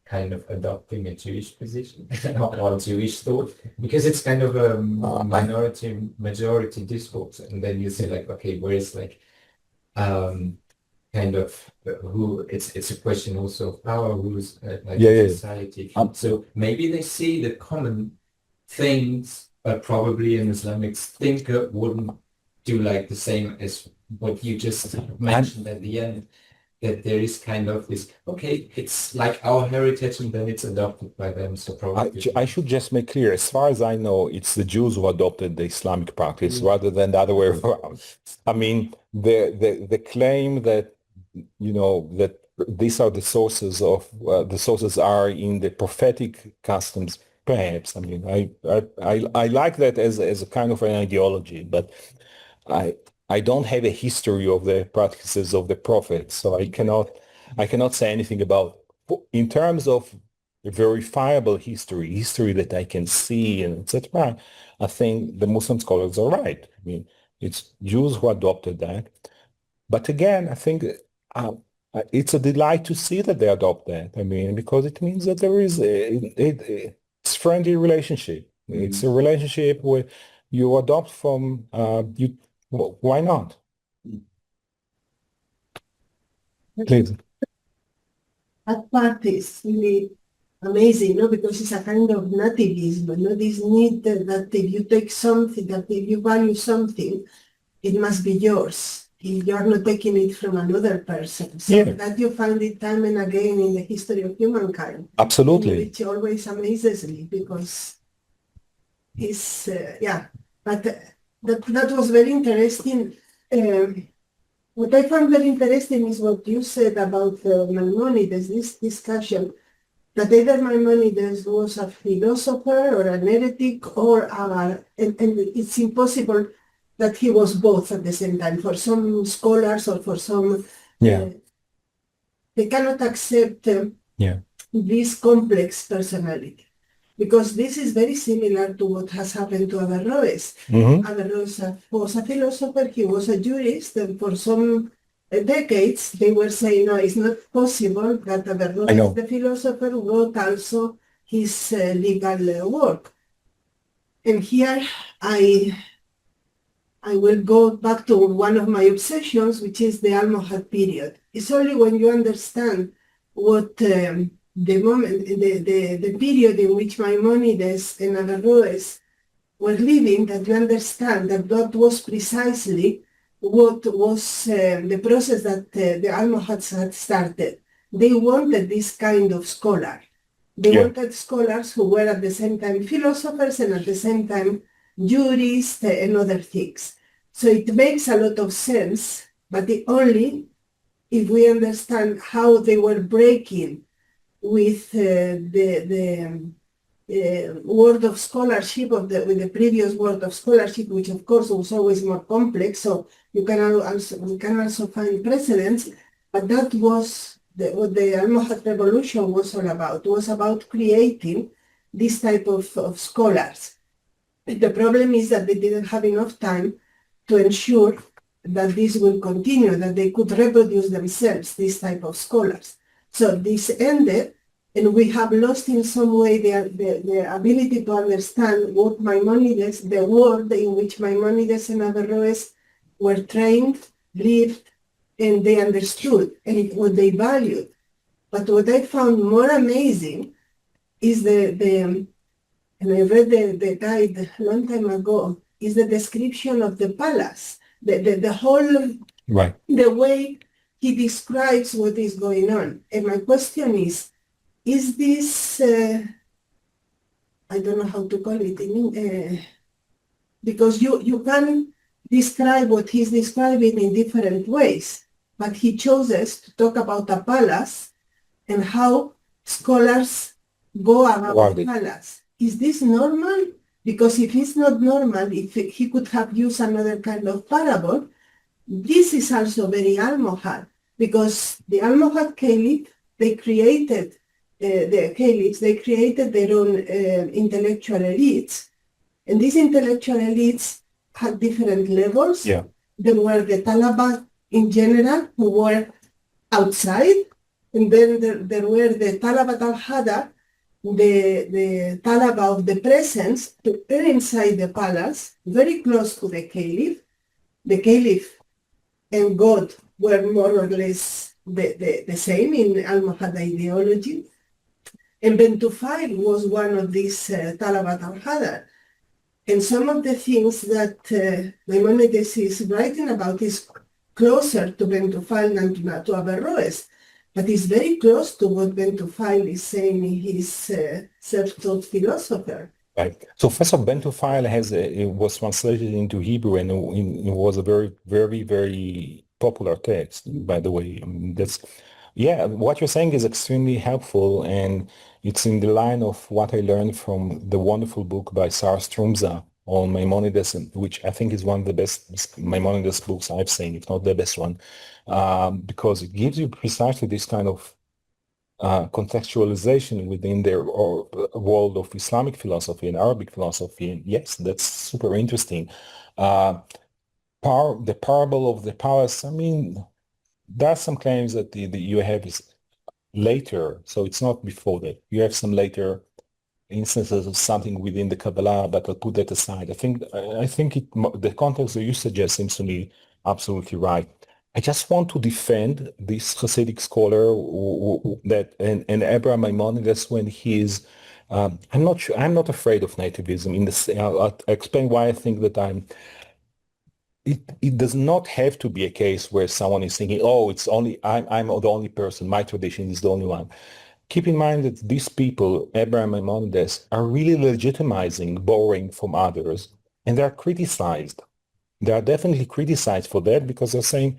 kind of adopting a Jewish position or Jewish thought, because it's kind of a minority-majority discourse. And then you say like, okay, where is like kind of who, it's a question also of power, who's like society. So maybe they see the common things, but probably an Islamic thinker wouldn't do like the same as what you just mentioned at the end, that there is kind of this, okay, it's like our heritage and then it's adopted by them. So probably I should just make clear, as far as I know, it's the Jews who adopted the Islamic practice rather than the other way around. I mean, the claim that, that these are the sources of, the sources are in the prophetic customs, perhaps. I mean, I like that as a kind of an ideology, but I don't have a history of the practices of the prophets, so I cannot say anything about. In terms of verifiable history that I can see and etc. I think the Muslim scholars are right. I mean, it's Jews who adopted that, but again, I think it's a delight to see that they adopt that. I mean, because it means that there is it's friendly relationship. Mm-hmm. It's a relationship where you adopt from you. Well, why not? Please. That part is really amazing, no? Because it's a kind of nativism, no? This need that if you take something, that if you value something, it must be yours. If you're not taking it from another person. So that you find it time and again in the history of humankind. Absolutely. Which always amazes me because it's, but that was very interesting. What I found very interesting is what you said about Maimonides, this discussion, that either Maimonides was a philosopher or an heretic or and it's impossible that he was both at the same time. For some scholars or for some, they cannot accept this complex personality. Because this is very similar to what has happened to Averroes. Mm-hmm. Averroes was a philosopher, he was a jurist, and for some decades they were saying, no, it's not possible that Averroes, the philosopher, wrote also his legal work. And here I will go back to one of my obsessions, which is the Almohad period. It's only when you understand what the moment, the period in which Maimonides and Averroes were living, that you understand that that was precisely what was the process that the Almohads had started. They wanted this kind of scholar. They wanted scholars who were at the same time philosophers and at the same time jurists and other things. So it makes a lot of sense, but only if we understand how they were breaking with the world of scholarship with the previous world of scholarship, which of course was always more complex. So we can also find precedents, but that was what the Almohad revolution was all about. It was about creating this type of scholars. The problem is that they didn't have enough time to ensure that this will continue, that they could reproduce themselves, this type of scholars. So this ended, and we have lost in some way the ability to understand what Maimonides, the world in which Maimonides and Averroes were trained, lived, and they understood, and what they valued. But what I found more amazing is and I read the guide a long time ago, is the description of the palace, the whole, the way he describes what is going on. And my question is this, I don't know how to call it, because you can describe what he's describing in different ways, but he chooses to talk about a palace and how scholars go around the palace. Is this normal? Because if it's not normal, if he could have used another kind of parable, this is also very Almohad, because the Almohad Caliph, they created the caliphs, they created their own intellectual elites, and these intellectual elites had different levels. Yeah. There were the Talaba in general, who were outside, and then there were the Talabat al-Hada, the Talaba of the presence, who were inside the palace, very close to the Caliph. The Caliph and God were more or less the same in Almohad ideology. And Bentufail was one of these Talabat al-Hada. And some of the things that Maimonides is writing about is closer to Bentufail than to Averroes, but it's very close to what Bentufail is saying in his self-taught philosopher. Right. So first of all, Bentufail it was translated into Hebrew, and it was a very, very, very popular text, by the way. I mean, what you're saying is extremely helpful, and it's in the line of what I learned from the wonderful book by Sarah Strumza on Maimonides, which I think is one of the best Maimonides books I've seen, if not the best one, because it gives you precisely this kind of contextualization within their world of Islamic philosophy and Arabic philosophy. And yes, that's super interesting. The parable of the palace, I mean, there are some claims that you have is later, so it's not before that. You have some later instances of something within the Kabbalah, but I'll put that aside. I think the context that you suggest seems to me absolutely right. I just want to defend this Hasidic scholar and Abraham Maimonides when he's. I'm not sure. I'm not afraid of nativism. I'll explain why I think that It does not have to be a case where someone is thinking, "Oh, it's only I'm the only person. My tradition is the only one." Keep in mind that these people, Abraham and Maimonides, are really legitimizing borrowing from others, and they are criticized. They are definitely criticized for that because they're saying,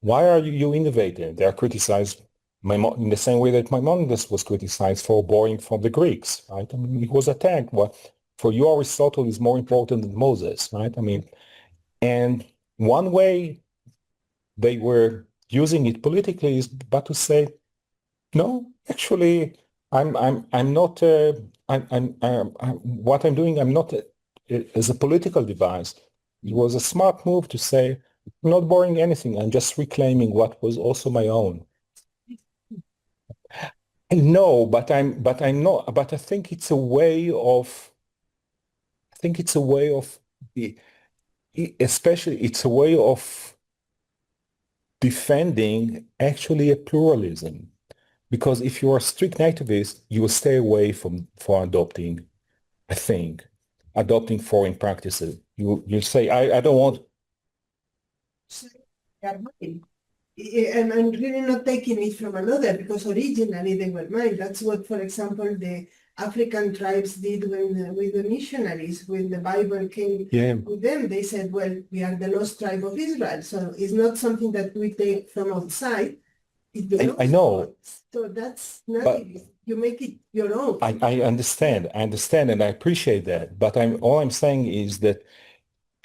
"Why are you innovating?" They are criticized in the same way that Maimonides was criticized for borrowing from the Greeks, right? I mean, it was attacked. Well, for you, Aristotle is more important than Moses, right? I mean, and one way they were using it politically is but to say, no, actually, I'm not. What I'm doing, I'm not as a political device. It was a smart move to say, I'm not borrowing anything. I'm just reclaiming what was also my own. I know, but I'm not. But I think it's a way of. Especially, it's a way of defending actually a pluralism. Because if you're a strict nativist, you will stay away from adopting foreign practices. You say, I don't want are mine. And I'm really not taking it from another because originally they were mine. That's what, for example, the African tribes did when with the missionaries, when the Bible came with them. They said, well, we are the lost tribe of Israel. So it's not something that we take from outside. It belongs I know. to us. So that's not But it. You make it your own. I understand, and I appreciate that. But all I'm saying is that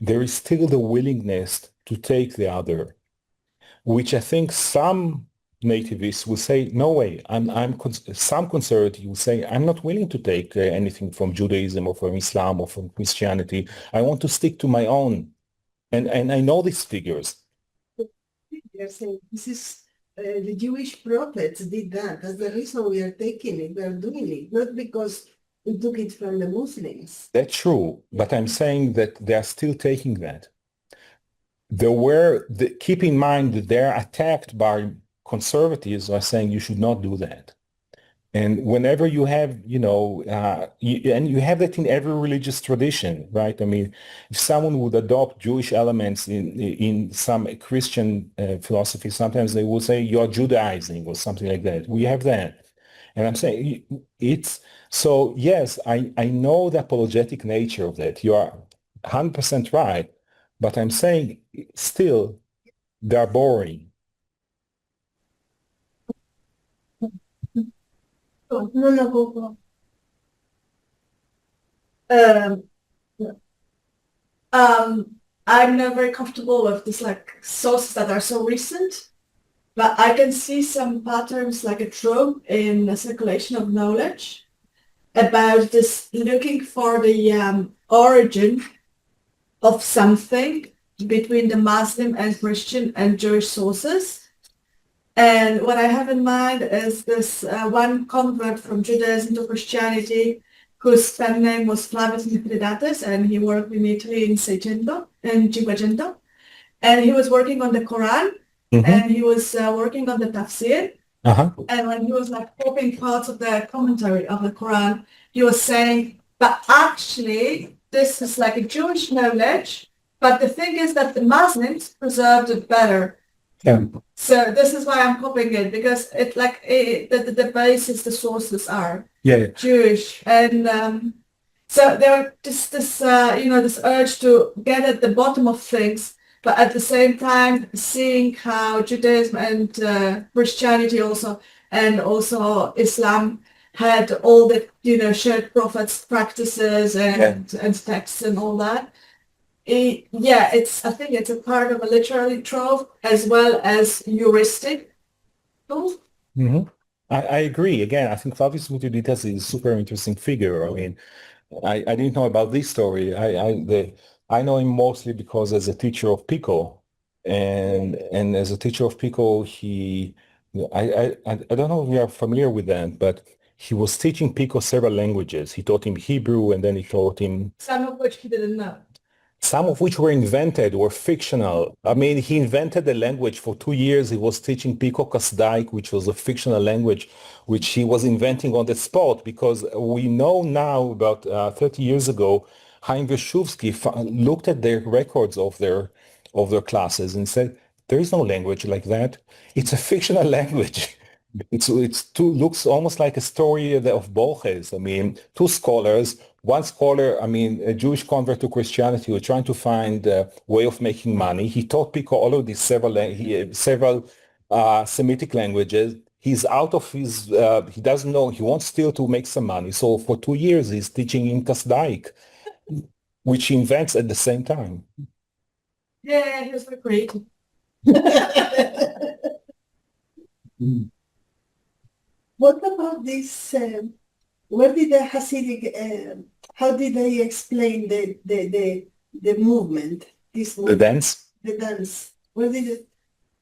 there is still the willingness to take the other, which I think some nativists will say, no way. Some conservatives will say, I'm not willing to take anything from Judaism or from Islam or from Christianity. I want to stick to my own. And I know these figures. They're saying this is the Jewish prophets did that. That's the reason we are taking it. We are doing it, not because we took it from the Muslims. That's true. But I'm saying that they are still taking that. Keep in mind that they're attacked by conservatives who are saying you should not do that. And whenever you have, and you have that in every religious tradition, right? I mean, if someone would adopt Jewish elements in some Christian philosophy, sometimes they will say you're Judaizing or something like that. We have that. And I'm saying so yes, I know the apologetic nature of that. You are 100% right. But I'm saying still they're boring. No. I'm not very comfortable with this sources that are so recent, but I can see some patterns like a trope in the circulation of knowledge about this looking for the origin of something between the Muslim and Christian and Jewish sources. And what I have in mind is this one convert from Judaism to Christianity whose pen name was Flavius Mithridates, and he worked in Italy in Seicento, in Cinquecento. And he was working on the Quran, and he was working on the tafsir. And when he was copying parts of the commentary of the Quran, he was saying, but actually, this is a Jewish knowledge, but the thing is that the Muslims preserved it better. Yeah. So this is why I'm copying it, because the basis, the sources are Jewish, and so there just this this urge to get at the bottom of things, but at the same time seeing how Judaism and Christianity also and also Islam had all the shared prophets practices and texts and all that. I think it's a part of a literary trove as well as heuristic tool. I agree. Again, I think Flavius Mithridates is a super interesting figure. I mean, I didn't know about this story. I know him mostly because as a teacher of Pico, and as a teacher of Pico, I don't know if you are familiar with that, but he was teaching Pico several languages. He taught him Hebrew, and then he taught him some of which he didn't know. Some of which were invented, were fictional. I mean, he invented a language for 2 years. He was teaching Pico-Kasdaik, which was a fictional language, which he was inventing on the spot, because we know now about 30 years ago, Chaim Wierzchowski looked at their records of their classes and said, there is no language like that. It's a fictional language. Looks almost like a story of Borges. I mean, two scholars, one scholar, a Jewish convert to Christianity, who was trying to find a way of making money. He taught Pico all of these several Semitic languages. He's out of his, he doesn't know, he wants still to make some money. So for 2 years, he's teaching in Kasdaik, which he invents at the same time. Yeah, he was very creative. What about this? Where did the Hasidic? How did they explain the movement? This movement, The dance? the dance.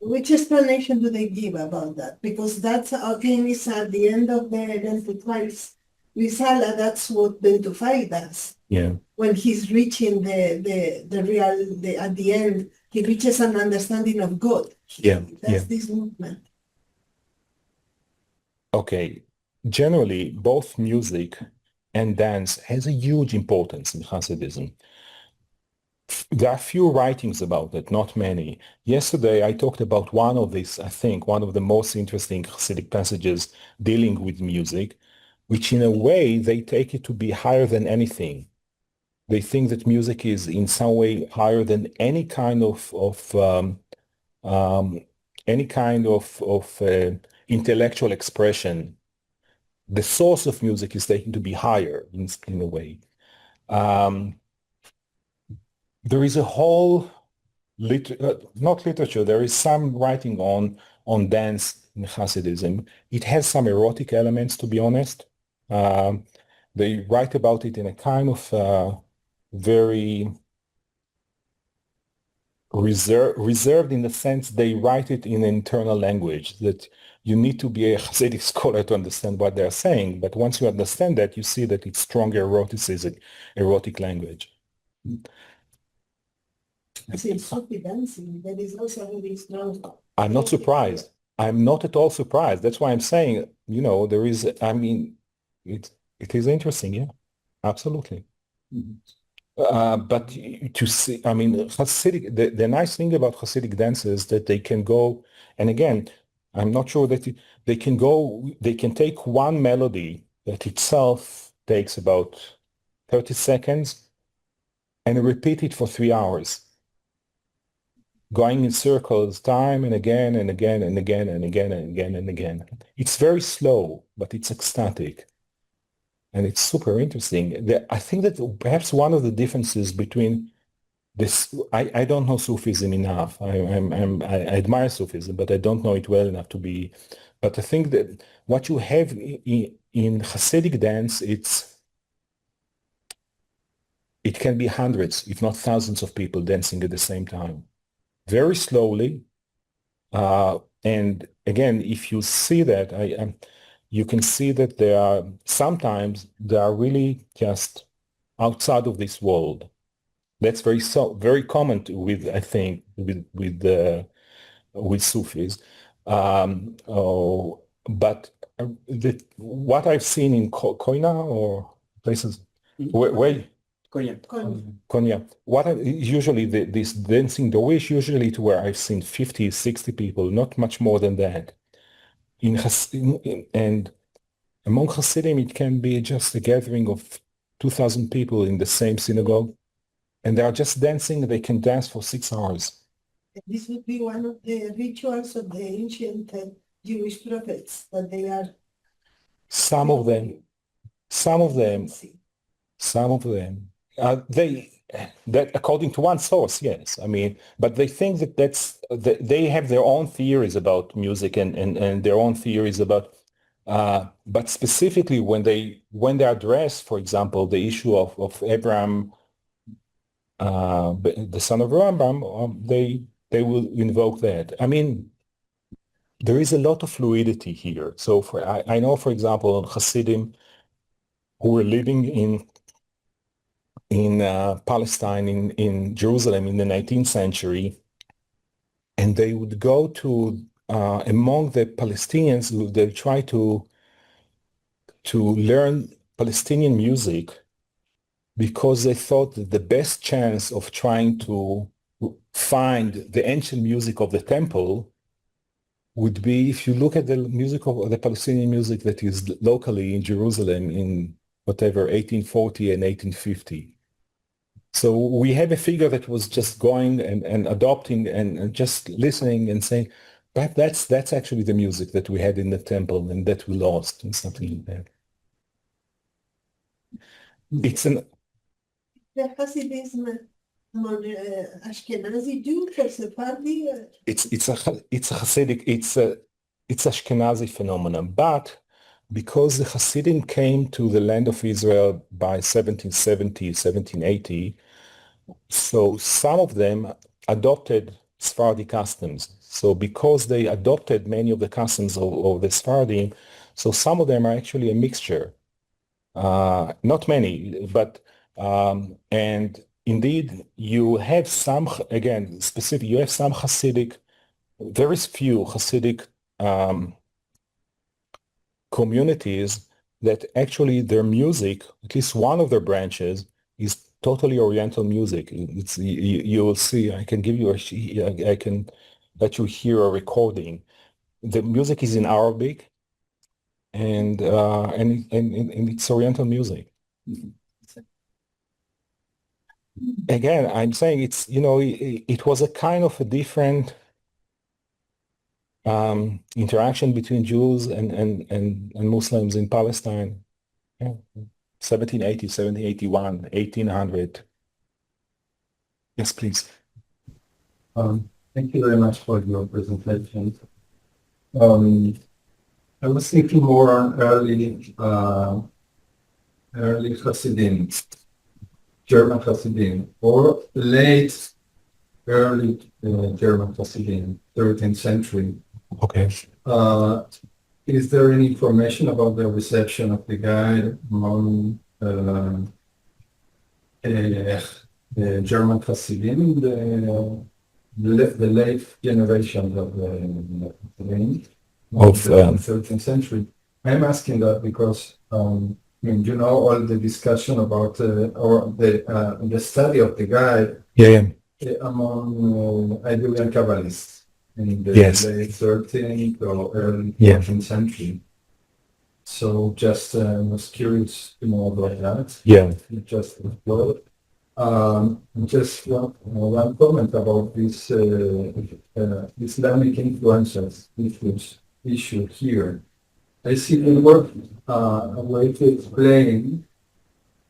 Which explanation do they give about that? Because that's again is at the end of the Identifies Risala. That's what Bentufai does. Yeah. When he's reaching the real, at the end, he reaches an understanding of God. That's this movement. Okay. Generally, both music and dance has a huge importance in Hasidism. there are few writings about it, not many. Yesterday, I talked about one of these, I think, one of the most interesting Hasidic passages dealing with music, which in a way, they take it to be higher than anything. They think that music is in some way higher than any kind of intellectual expression. The source of music is taken to be higher in a way. There is a whole not literature. There is some writing on dance in Hasidism. It has some erotic elements, to be honest. They write about it in a kind of very reserved in the sense they write it in an internal language that you need to be a Hasidic scholar to understand what they're saying. But once you understand that, you see that it's stronger eroticism, erotic language. I see Sufi dancing. There is also very strong. I'm not surprised. I'm not at all surprised. That's why I'm saying, there is, it is interesting, yeah, absolutely. But to see, Hasidic, the nice thing about Hasidic dance is that they can go, and again, I'm not sure that they can take one melody that itself takes about 30 seconds and repeat it for 3 hours, going in circles time and again and again and again and again and again and again. It's very slow, but it's ecstatic. And it's super interesting. I think that perhaps one of the differences between this, I don't know Sufism enough. I admire Sufism, but I don't know it well enough to be. But I think that what you have in Hasidic dance, it can be hundreds, if not thousands of people dancing at the same time, very slowly. And again, if you see that, you can see that sometimes they are really just outside of this world. That's very common with, I think, with Sufis. But what I've seen in Koina or places where Konya. Usually this dancing Dawish usually to where I've seen 50, 60 people, not much more than that. And among Hasidim, it can be just a gathering of 2,000 people in the same synagogue, and they are just dancing. They can dance for 6 hours. This would be one of the rituals of the ancient Jewish prophets, that they are. Some of them. That according to one source, yes. But they think that they have their own theories about music and their own theories about. But specifically when they address, for example, the issue of Abraham, the son of Rambam, they will invoke that. There is a lot of fluidity here. So I know, for example, Hasidim who were living in Palestine, in Jerusalem in the 19th century, and they would go to among the Palestinians, they try to learn Palestinian music because they thought that the best chance of trying to find the ancient music of the temple would be if you look at the music of the Palestinian music that is locally in Jerusalem in whatever 1840 and 1850. So we have a figure that was just going and adopting and just listening and saying, but that's actually the music that we had in the temple and that we lost and something like that. It's an The Hasidism more Ashkenazi Jews or Sephardi? it's a Hasidic, it's Ashkenazi phenomenon, but because the Hasidim came to the land of Israel by 1770, 1780, so some of them adopted Sephardi customs. So because they adopted many of the customs of the Sephardim, so some of them are actually a mixture. Not many, but and indeed you have some, again, specific, you have some Hasidic, very few Hasidic communities that actually their music, at least one of their branches, is totally Oriental music. It's you will see. I can give you I can let you hear a recording. The music is in Arabic, and it's Oriental music. Again, I'm saying it's it was a kind of a different interaction between Jews and Muslims in Palestine. Yeah. 1780, 1781, 1800. Yes, please. Thank you very much for your presentation. I was thinking more on early Hassidim, German Hassidim, or late early German Hasidim, 13th century. Okay. Is there any information about the reception of the guide among German Hasidim in the late generation of the 13th century? I'm asking that because all the discussion about or the study of the guide among Iberian Kabbalists in the late 13th or early 14th century. So just was curious to know about that. Yeah. Just one comment about this Islamic influences issue here. I see the work a way to explain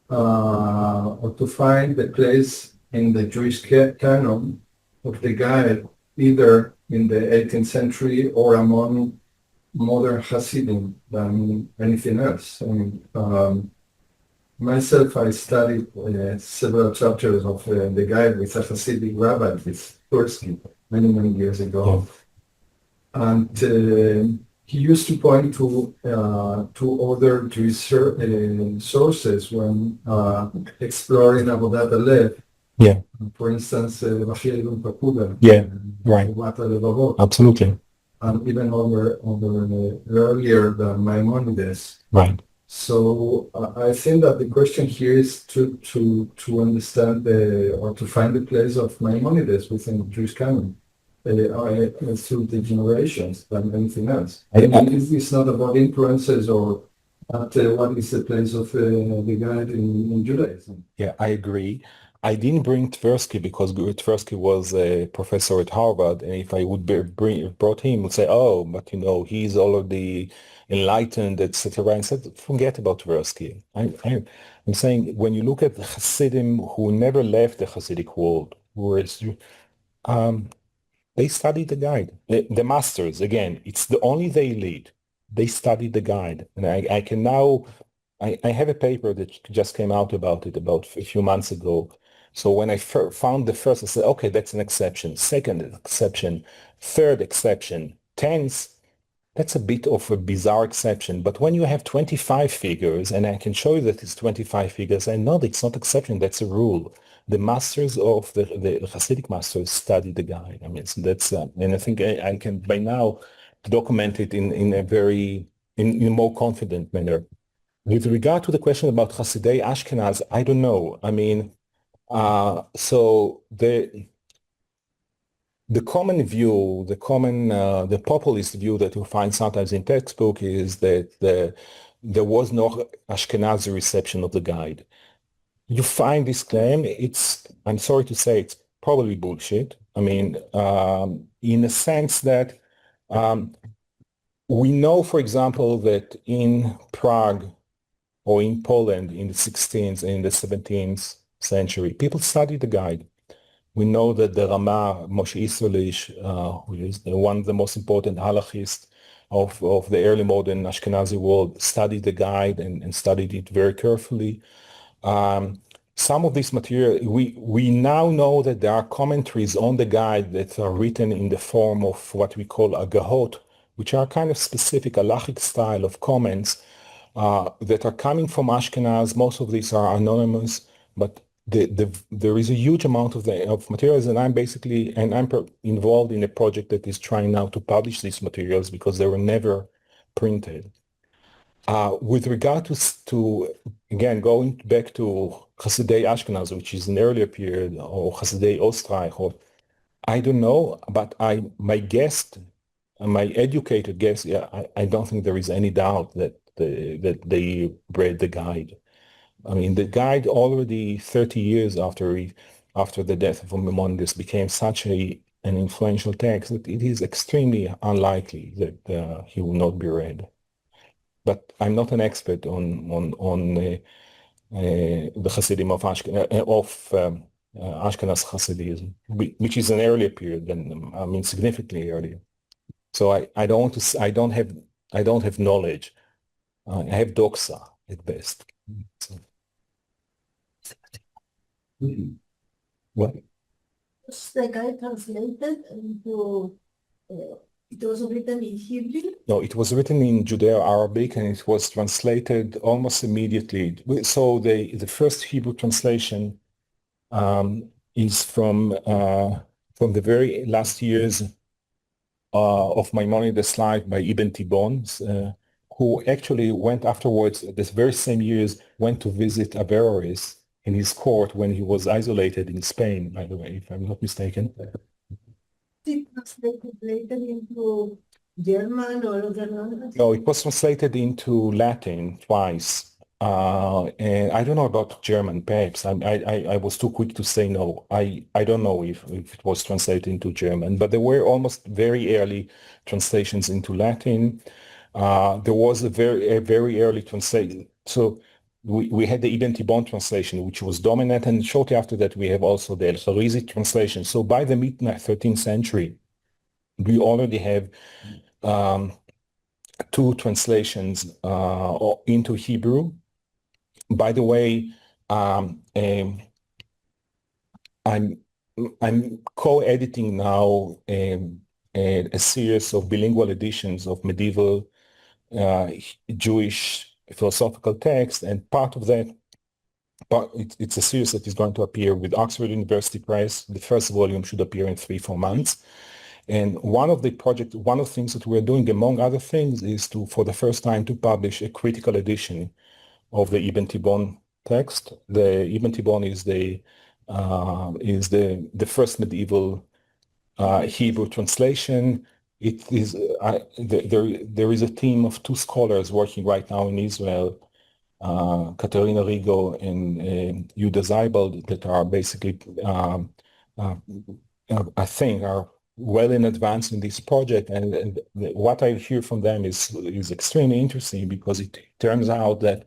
or to find the place in the Jewish canon of the guide, either in the 18th century or among modern Hasidim than anything else. Myself, I studied several chapters of the guide with a Hasidic rabbi, with Tursky, many, many years ago. And he used to point to other Jewish sources when exploring Avodat Alev. Yeah. For instance, Vachilun Pakuda. Yeah. Right. Absolutely. And even over earlier than Maimonides. Right. So I think that the question here is to understand or to find the place of Maimonides within the Jewish canon. Through the generations than anything else. It's not about influences or what is the place of the guide in Judaism. Yeah, I agree. I didn't bring Tversky because Tversky was a professor at Harvard, and if I would brought him, would say, oh, but he's already enlightened, etc. And said, forget about Tversky. I'm saying when you look at the Hasidim who never left the Hasidic world, they studied the guide. The masters, again, it's the only the elite. They studied the guide. And I can now, I have a paper that just came out about it about a few months ago. So when I found the first, I said, okay, that's an exception. Second exception, third exception, 10th, that's a bit of a bizarre exception. But when you have 25 figures, and I can show you that it's 25 figures, I know it's not exception, that's a rule. The masters of the Hasidic masters study the guide. I mean, so that's, and I think I can by now document it in a more confident manner. With regard to the question about Hasidei Ashkenaz, I don't know. I mean, so the common view, the populist view that you find sometimes in textbook is that there was no Ashkenazi reception of the guide. You find this claim, I'm sorry to say, it's probably bullshit. I mean, in a sense that we know, for example, that in Prague or in Poland in the 16th and in the 17th century, people studied the guide. We know that the Rama, Moshe Isserlich, who is one of the most important halachists of the early modern Ashkenazi world, studied the guide and studied it very carefully. Some of this material, we now know that there are commentaries on the guide that are written in the form of what we call agahot, which are kind of specific halachic style of comments that are coming from Ashkenaz. Most of these are anonymous, but there is a huge amount of materials, and I'm involved in a project that is trying now to publish these materials because they were never printed. With regard to again, going back to Hasidei Ashkenaz, which is an earlier period, or Hasidei Ostreich, or I don't know, but my guess, my educated guess, yeah, I don't think there is any doubt that they read the guide. I mean, the guide already 30 years after the death of Maimonides became such an influential text that it is extremely unlikely that he will not be read. But I'm not an expert on the Hasidim of Ashkenaz Hasidism, which is an earlier period than, I mean, significantly earlier. So I don't have knowledge. I have doxa at best. So. What? Was the guide translated into, it was written in Hebrew? No, it was written in Judeo-Arabic and it was translated almost immediately. So the first Hebrew translation is from the very last years of Maimonides' life by Ibn Tibbon, who actually went afterwards, this very same years, went to visit Averroes in his court when he was isolated in Spain, by the way, if I'm not mistaken. It translated later into German or other languages? No, it was translated into Latin twice. And I don't know about German, perhaps. I was too quick to say no. I don't know if it was translated into German, but there were almost very early translations into Latin. There was a very early translation. So we had the Ibn Tibbon translation, which was dominant, and shortly after that we have also the El-Kharizi translation. So by the mid-13th century, we already have two translations into Hebrew. By the way, I'm co-editing now a series of bilingual editions of medieval Jewish philosophical texts, and part of that, it's a series that is going to appear with Oxford University Press. The first volume should appear in 3-4 months. And one of the things that we're doing, among other things, is to, for the first time, to publish a critical edition of the Ibn Tibbon text. The Ibn Tibbon is the first medieval Hebrew translation. It is there is a team of 2 scholars working right now in Israel, Katerina Rigo and Yuda Zeibel, that are basically I think are well in advance in this project, and what I hear from them is extremely interesting, because it turns out that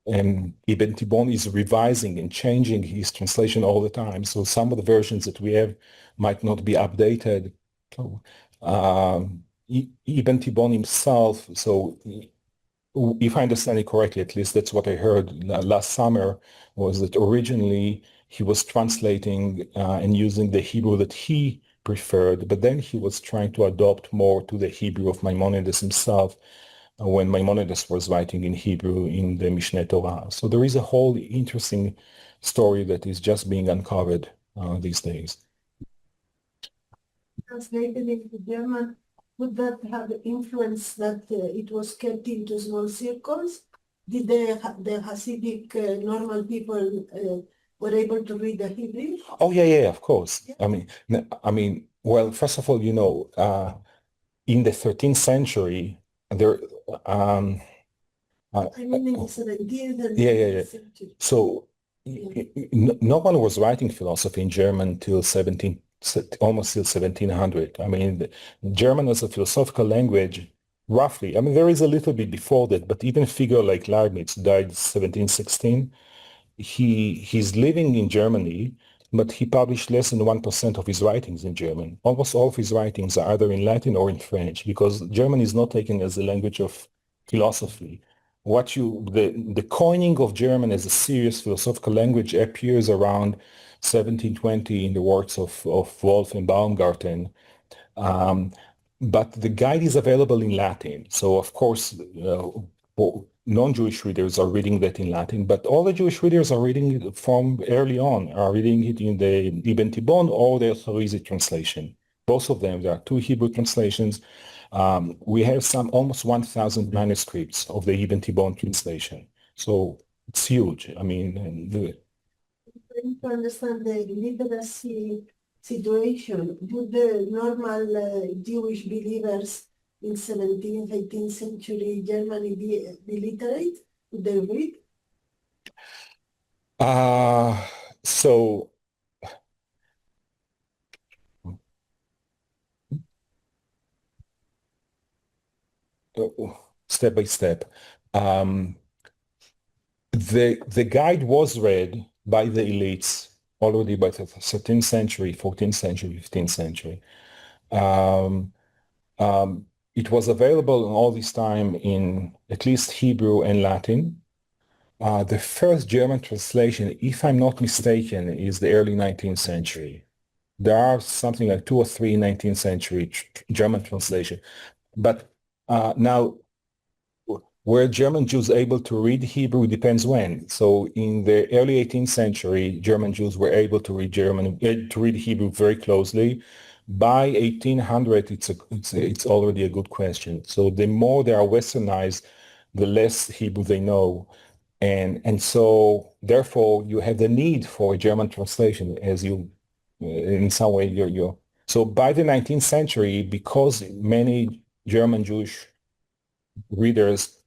Ibn Tibbon is revising and changing his translation all the time. So some of the versions that we have might not be updated. Ibn Tibbon himself, so if I understand it correctly, at least that's what I heard last summer, was that originally he was translating and using the Hebrew that he preferred, but then he was trying to adopt more to the Hebrew of Maimonides himself when Maimonides was writing in Hebrew in the Mishneh Torah. So there is a whole interesting story that is just being uncovered these days. Translated into German, would that have the influence that it was kept into small circles? Did the Hasidic normal people were able to read the Hebrew? Oh yeah, of course. Yeah. I mean, well, first of all, in the 13th century, there. I mean, in the 17th and Yeah. 18th century. So no one was writing philosophy in German till almost till 1700. I mean, German as a philosophical language, roughly. I mean, there is a little bit before that, but even a figure like Leibniz died in 1716. He's living in Germany, but he published less than 1% of his writings in German. Almost all of his writings are either in Latin or in French, because German is not taken as a language of philosophy. The coining of German as a serious philosophical language appears around 1720 in the works of Wolff and Baumgarten. But the guide is available in Latin. So of course, non-Jewish readers are reading that in Latin, but all the Jewish readers are reading it from early on, are reading it in the Ibn Tibbon or the El-Kharizi translation. Both of them, there are 2 Hebrew translations. We have almost 1,000 manuscripts of the Ibn Tibbon translation. So it's huge. I mean, Trying to understand the literacy situation. Would the normal Jewish believers in 17th, 18th century Germany be literate? Would they read? so step by step. The guide was read by the elites already by the 13th century, 14th century, 15th century. It was available all this time in at least Hebrew and Latin. The first German translation, if I'm not mistaken, is the early 19th century. There are something like 2 or 3 19th century German translation. But now, were German Jews able to read Hebrew? Depends when. So in the early 18th century, German Jews were able to read Hebrew very closely. By 1800, it's already a good question. So the more they are westernized, the less Hebrew they know. And so therefore you have the need for a German translation as you, in some way, you're. So by the 19th century, because many German Jewish readers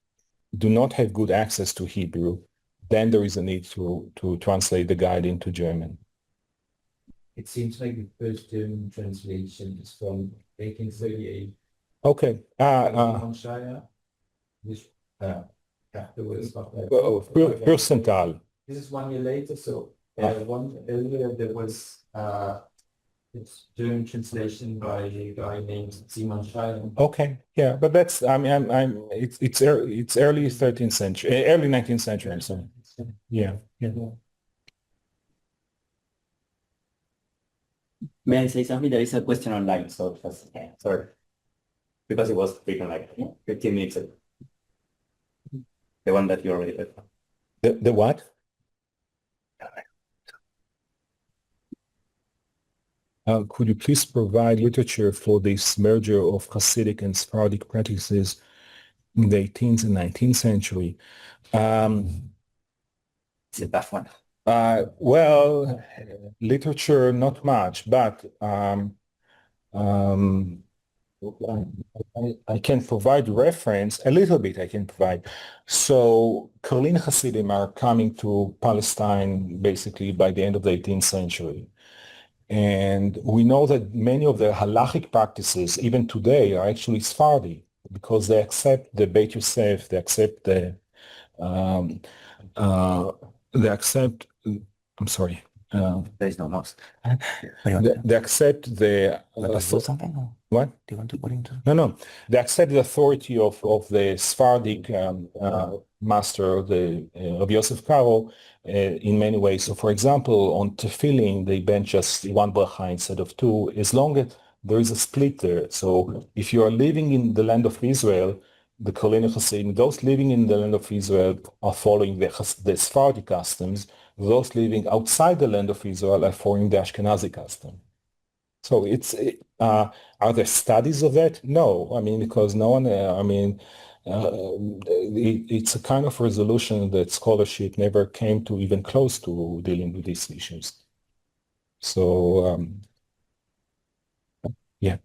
do not have good access to Hebrew, then there is a need to translate the guide into German. It seems like the first German translation is from 1838. Okay. Which afterwards, Fürstenthal. this is 1 year later, so one earlier there was it's German translation by a guy named Simon Scheier. Okay, yeah, but that's it's early 13th century, early 19th century. I'm sorry. Yeah. May I say something? There is a question online, so just, sorry. Because it was written like 15 minutes ago. The one that you already read. The what? Could you please provide literature for this merger of Hasidic and Sephardic practices in the 18th and 19th century? It's a tough one. Well, literature, not much, but I can provide reference, a little bit I can provide. So Karlin Hasidim are coming to Palestine basically by the end of the 18th century. And we know that many of the halachic practices, even today, are actually Sephardi because they accept the Beit Yosef, they accept the, I'm sorry. There is no mosque. They accept the... something? What? Do you want to put into? No. They accept the authority of the Sephardic master, the Rabbi Yosef Karo, in many ways. So, for example, on tefillin, they bench just one bracha instead of two, as long as there is a split there. So, if you are living in the land of Israel, the Kolini Hasidim, those living in the land of Israel are following the Sephardic customs. Those living outside the land of Israel are following the Ashkenazi custom. So are there studies of that? No, I mean, because no one, it's a kind of resolution that scholarship never came to even close to dealing with these issues. So, yeah.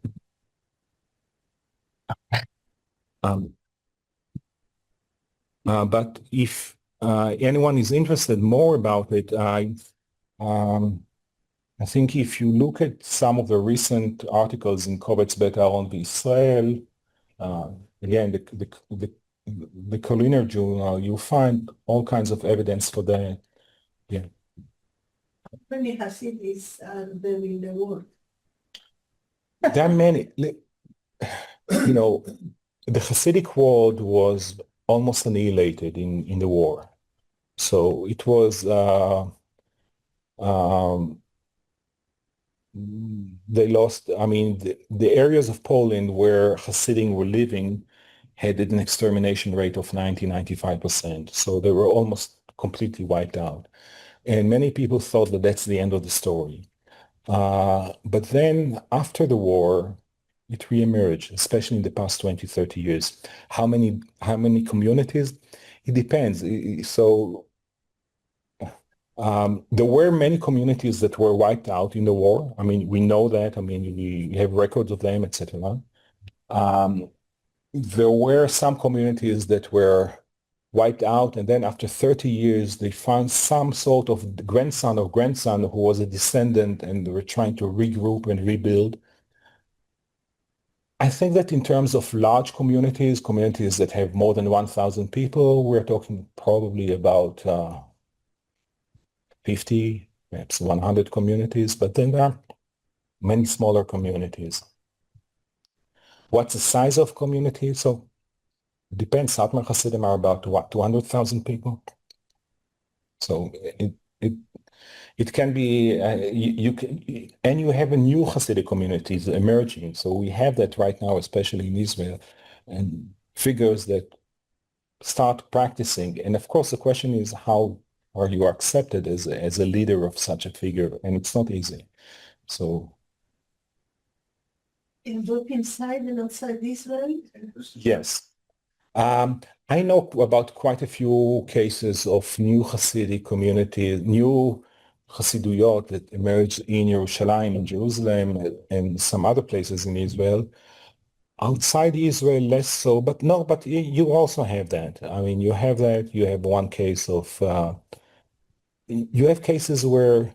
But if anyone is interested more about it, I think if you look at some of the recent articles in Kovetz Bet Aaron Israel, again, the Culinary Journal, you'll find all kinds of evidence for that. Yeah. How many Hasidis are there in the world? There are many. You know, the Hasidic world was almost annihilated in the war. So it was they lost, I mean, the areas of Poland where Hasidim were living had an extermination rate of 90-95%. So they were almost completely wiped out. And many people thought that that's the end of the story. But then after the war, it reemerged, especially in the past 20, 30 years. How many communities? It depends. So There were many communities that were wiped out in the war. I mean, we know that. I mean, we have records of them, etc. There were some communities that were wiped out, and then after 30 years, they found some sort of grandson who was a descendant, and they were trying to regroup and rebuild. I think that in terms of large communities that have more than 1,000 people, we're talking probably about 50, perhaps 100 communities, but then there are many smaller communities. What's the size of community? So it depends. Satmar Hasidim are about what, 200,000 people. So it can be you can, and you have a new Hasidic communities emerging. So we have that right now, especially in Israel, and figures that start practicing. And of course, the question is how are you accepted as a leader of such a figure? And it's not easy. So In both inside and outside Israel? yes. I know about quite a few cases of new Hasidic communities, new Hasiduyot that emerged in Yerushalayim and Jerusalem and some other places in Israel. Outside Israel, less so, but no, but you also have that. I mean, you have that. You have one case of, you have cases where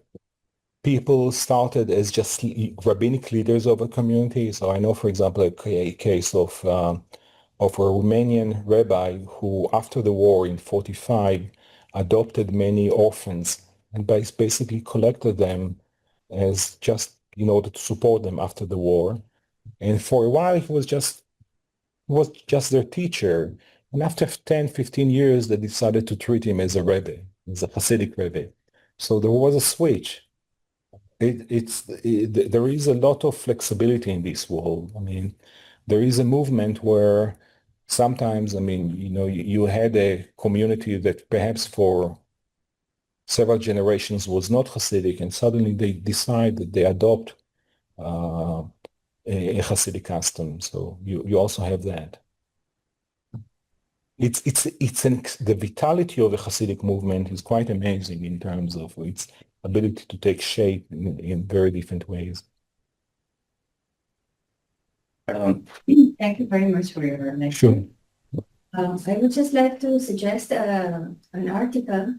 people started as just rabbinic leaders of a community. So I know, for example, a case of a Romanian rabbi who, after the war in 45, adopted many orphans and basically collected them as just in order to support them after the war. And for a while, he was just their teacher. And after 10, 15 years, they decided to treat him as a rebbe, as a Hasidic rebbe. So there was a switch. There is a lot of flexibility in this world. I mean, there is a movement where sometimes, I mean, you had a community that perhaps for several generations was not Hasidic, and suddenly they decide that they adopt a Hasidic custom. So you also have that. The vitality of a Hasidic movement is quite amazing in terms of its ability to take shape in very different ways. Thank you very much for your lecture. Sure. I would just like to suggest an article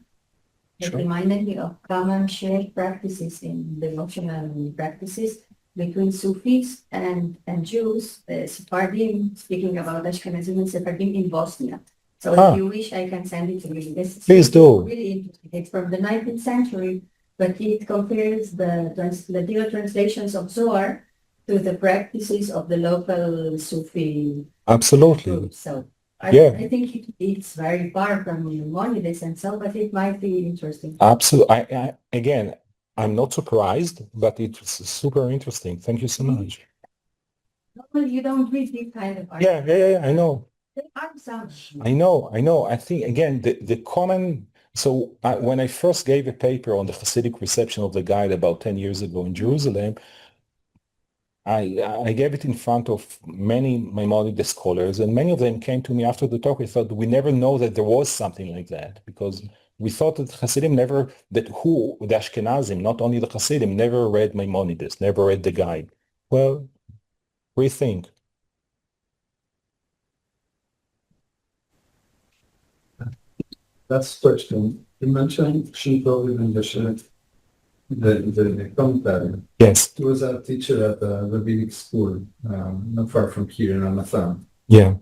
that reminded me of common shared practices in devotional practices between Sufis and Jews, Sephardim, speaking about Ashkenazim and Sephardim in Bosnia. So if you wish, I can send it to you. Please do. Really interesting. It's from the 19th century, but it compares the Ladino translations of Zohar to the practices of the local Sufi Absolutely. groups. So I think it's very far from Maimonides and so, but it might be interesting. Absolutely. Again, I'm not surprised, but it's super interesting. Thank you so much. Well, you don't read this kind of articles. Yeah, I know. There are some. I know. I think, again, the common... So when I first gave a paper on the Hasidic reception of the guide about 10 years ago in Jerusalem, I gave it in front of many Maimonides scholars, and many of them came to me after the talk. We thought, we never know that there was something like that, because we thought that Hasidim never, the Ashkenazim, not only the Hasidim, never read Maimonides, never read the guide. Well, rethink. Last question. You mentioned Shinto in the commentary. Yes. He was a teacher at a rabbinic school, not far from here in Ramathan. Yeah.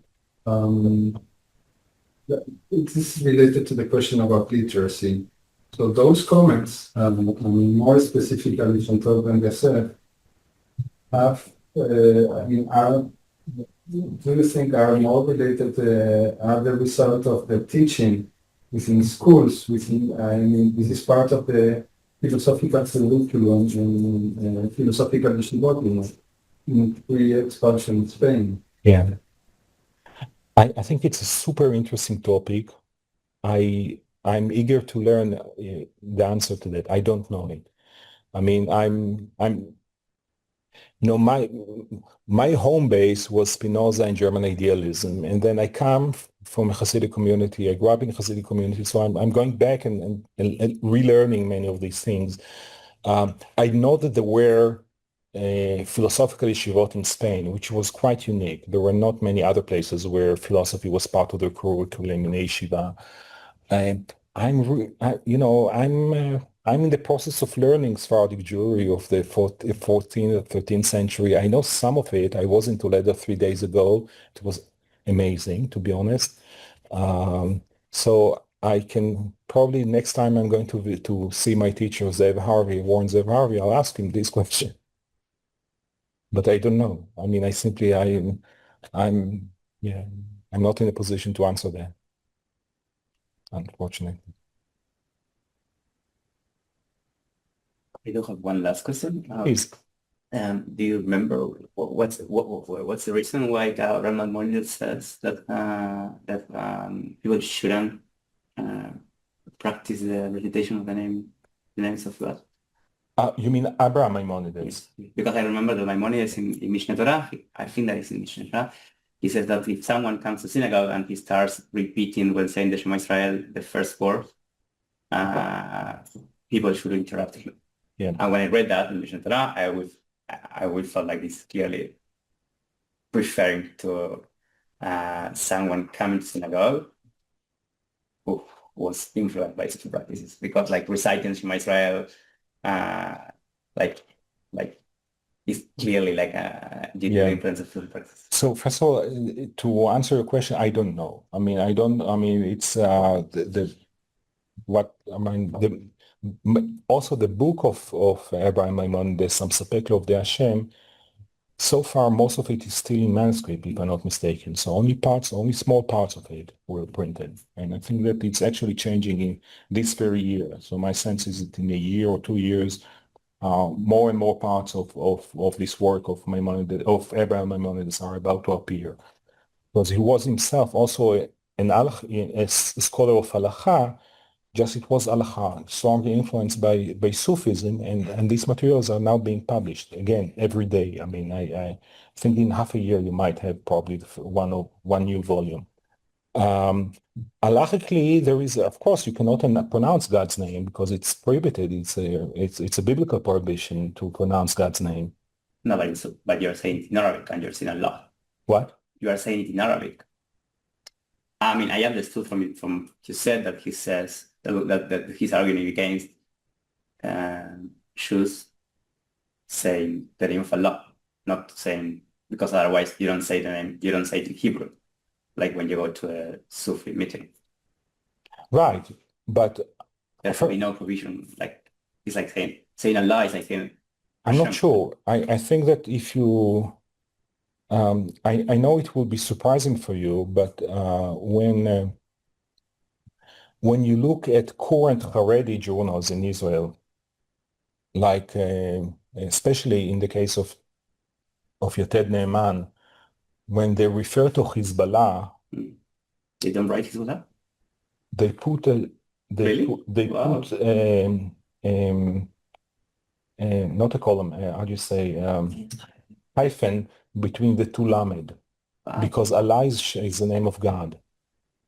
It is related to the question about literacy. So those comments, more specifically from Tov and Gasset, do you think are more related, are the result of the teaching within schools, this is part of the philosophical curriculum and philosophical yeshivot in pre-expulsion in Spain? Yeah. I think it's a super interesting topic. I'm eager to learn the answer to that. I don't know it. I mean, No, my home base was Spinoza and German idealism, and then I come from a Hasidic community. I grew up in a Hasidic community, so I'm going back and relearning many of these things. I know that there were philosophical yeshivot in Spain, which was quite unique. There were not many other places where philosophy was part of the curriculum in yeshiva. I'm in the process of learning Sephardic Jewry of the 14th or 13th century. I know some of it. I was in Toledo 3 days ago. It was amazing, to be honest. So I can probably next time I'm going to see my teacher, Warren Zev Harvey, I'll ask him this question. But I don't know. I mean, I'm not in a position to answer that, unfortunately. I do have one last question. Please. Do you remember what's the reason why Rabbi Maimonides says that people shouldn't practice the recitation of the names of God? You mean Abraham Maimonides? Yes. Because I remember that Maimonides in Mishneh Torah, I think that is in Mishneh Torah, he says that if someone comes to synagogue and he starts repeating when saying the Shema Israel, the first word, people should interrupt him. Yeah. And when I read that in Mishneh Torah, I would felt like this clearly referring to someone coming to synagogue who was influenced by such practices, because like reciting Shema Israel, like is clearly like a influence of such practices. So first of all, to answer your question, I don't know. It's also the book of Abraham Maimonides, Some Sapeklo of the Hashem. So far, most of it is still in manuscript, if I'm not mistaken. So only small parts of it were printed. And I think that it's actually changing in this very year. So my sense is that in a year or 2 years, more and more parts of this work of Abraham Maimonides are about to appear. Because he was himself also a scholar of halacha, just it was halacha, strongly influenced by Sufism, and these materials are now being published again every day. I mean, I think in half a year you might have probably one new volume. Halachically, there is, of course, you cannot pronounce God's name because it's prohibited. It's a biblical prohibition to pronounce God's name. No, but you're saying it in Arabic and you're saying Allah. What? You are saying it in Arabic. I mean, I understood from you said that he says that he's arguing against Jews saying the name of Allah, not saying, because otherwise you don't say the name, you don't say it in Hebrew, like when you go to a Sufi meeting. Right, but there should be no provision. Like it's like saying Allah is like saying. I'm not sure. I think that if you, I know it will be surprising for you, but when you look at current Haredi journals in Israel, like especially in the case of Yated Ne'eman, when they refer to Hezbollah, they don't write Hezbollah. They put not a column. How do you say hyphen between the two lamed, because Allah is the name of God.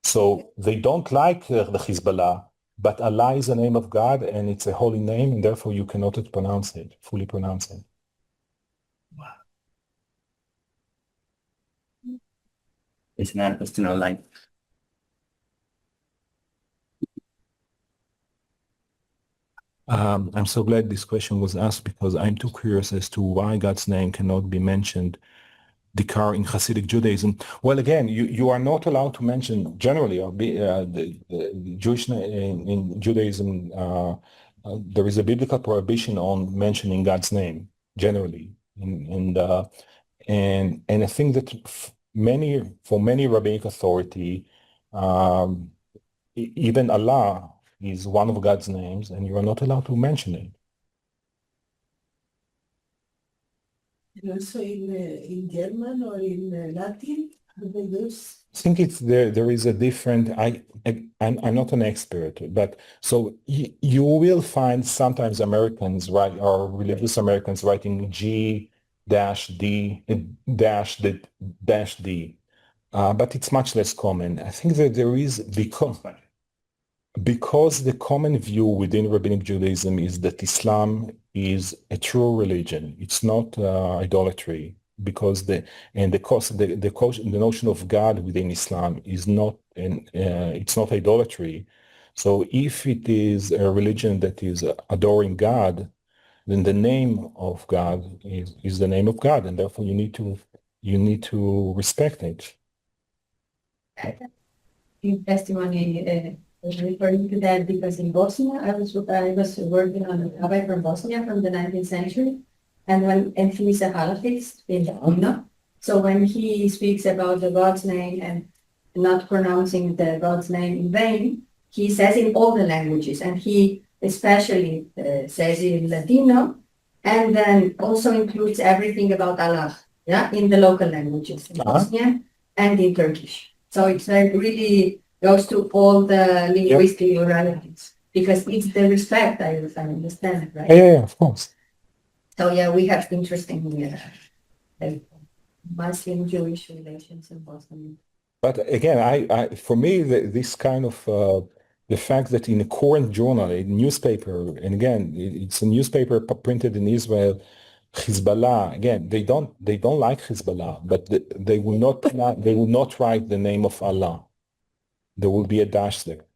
So they don't like the Hezbollah, but Allah is the name of God and it's a holy name, and therefore you cannot fully pronounce it. Wow. It's another question online. I'm so glad this question was asked, because I'm too curious as to why God's name cannot be mentioned in Hasidic Judaism. Well, again, you are not allowed to mention generally the Jewish in Judaism. There is a biblical prohibition on mentioning God's name generally, and I think that for many rabbinic authority, even Allah is one of God's names, and you are not allowed to mention it. And also in German or in Latin, do they use? I think it's there is a different, I'm not an expert, but so you will find sometimes Americans or religious Americans writing G -D, -D. But it's much less common. I think that there is, because the common view within Rabbinic Judaism is that Islam is a true religion. It's not idolatry, because the notion of God within Islam is not, it's not idolatry. So if it is a religion that is adoring God, then the name of God is the name of God, and therefore you need to respect it. In testimony referring to that, because in Bosnia I was working on a rabbi from Bosnia from the 19th century, and he is a Halachist in the Ummah. So when he speaks about the God's name and not pronouncing the God's name in vain, he says in all the languages, and he especially says in Ladino, and then also includes everything about Allah, in the local languages, in Bosnian and in Turkish. So it's really goes to all the linguistic pluralities, because it's the respect, I understand it, right? Yeah, of course. So yeah, we have interesting Muslim-Jewish relations in Bosnia. But again, for me, this kind of the fact that in a current journal, a newspaper, and again, it's a newspaper printed in Israel, Hezbollah, again, they don't like Hezbollah, but they will not write the name of Allah. There will be a dash there.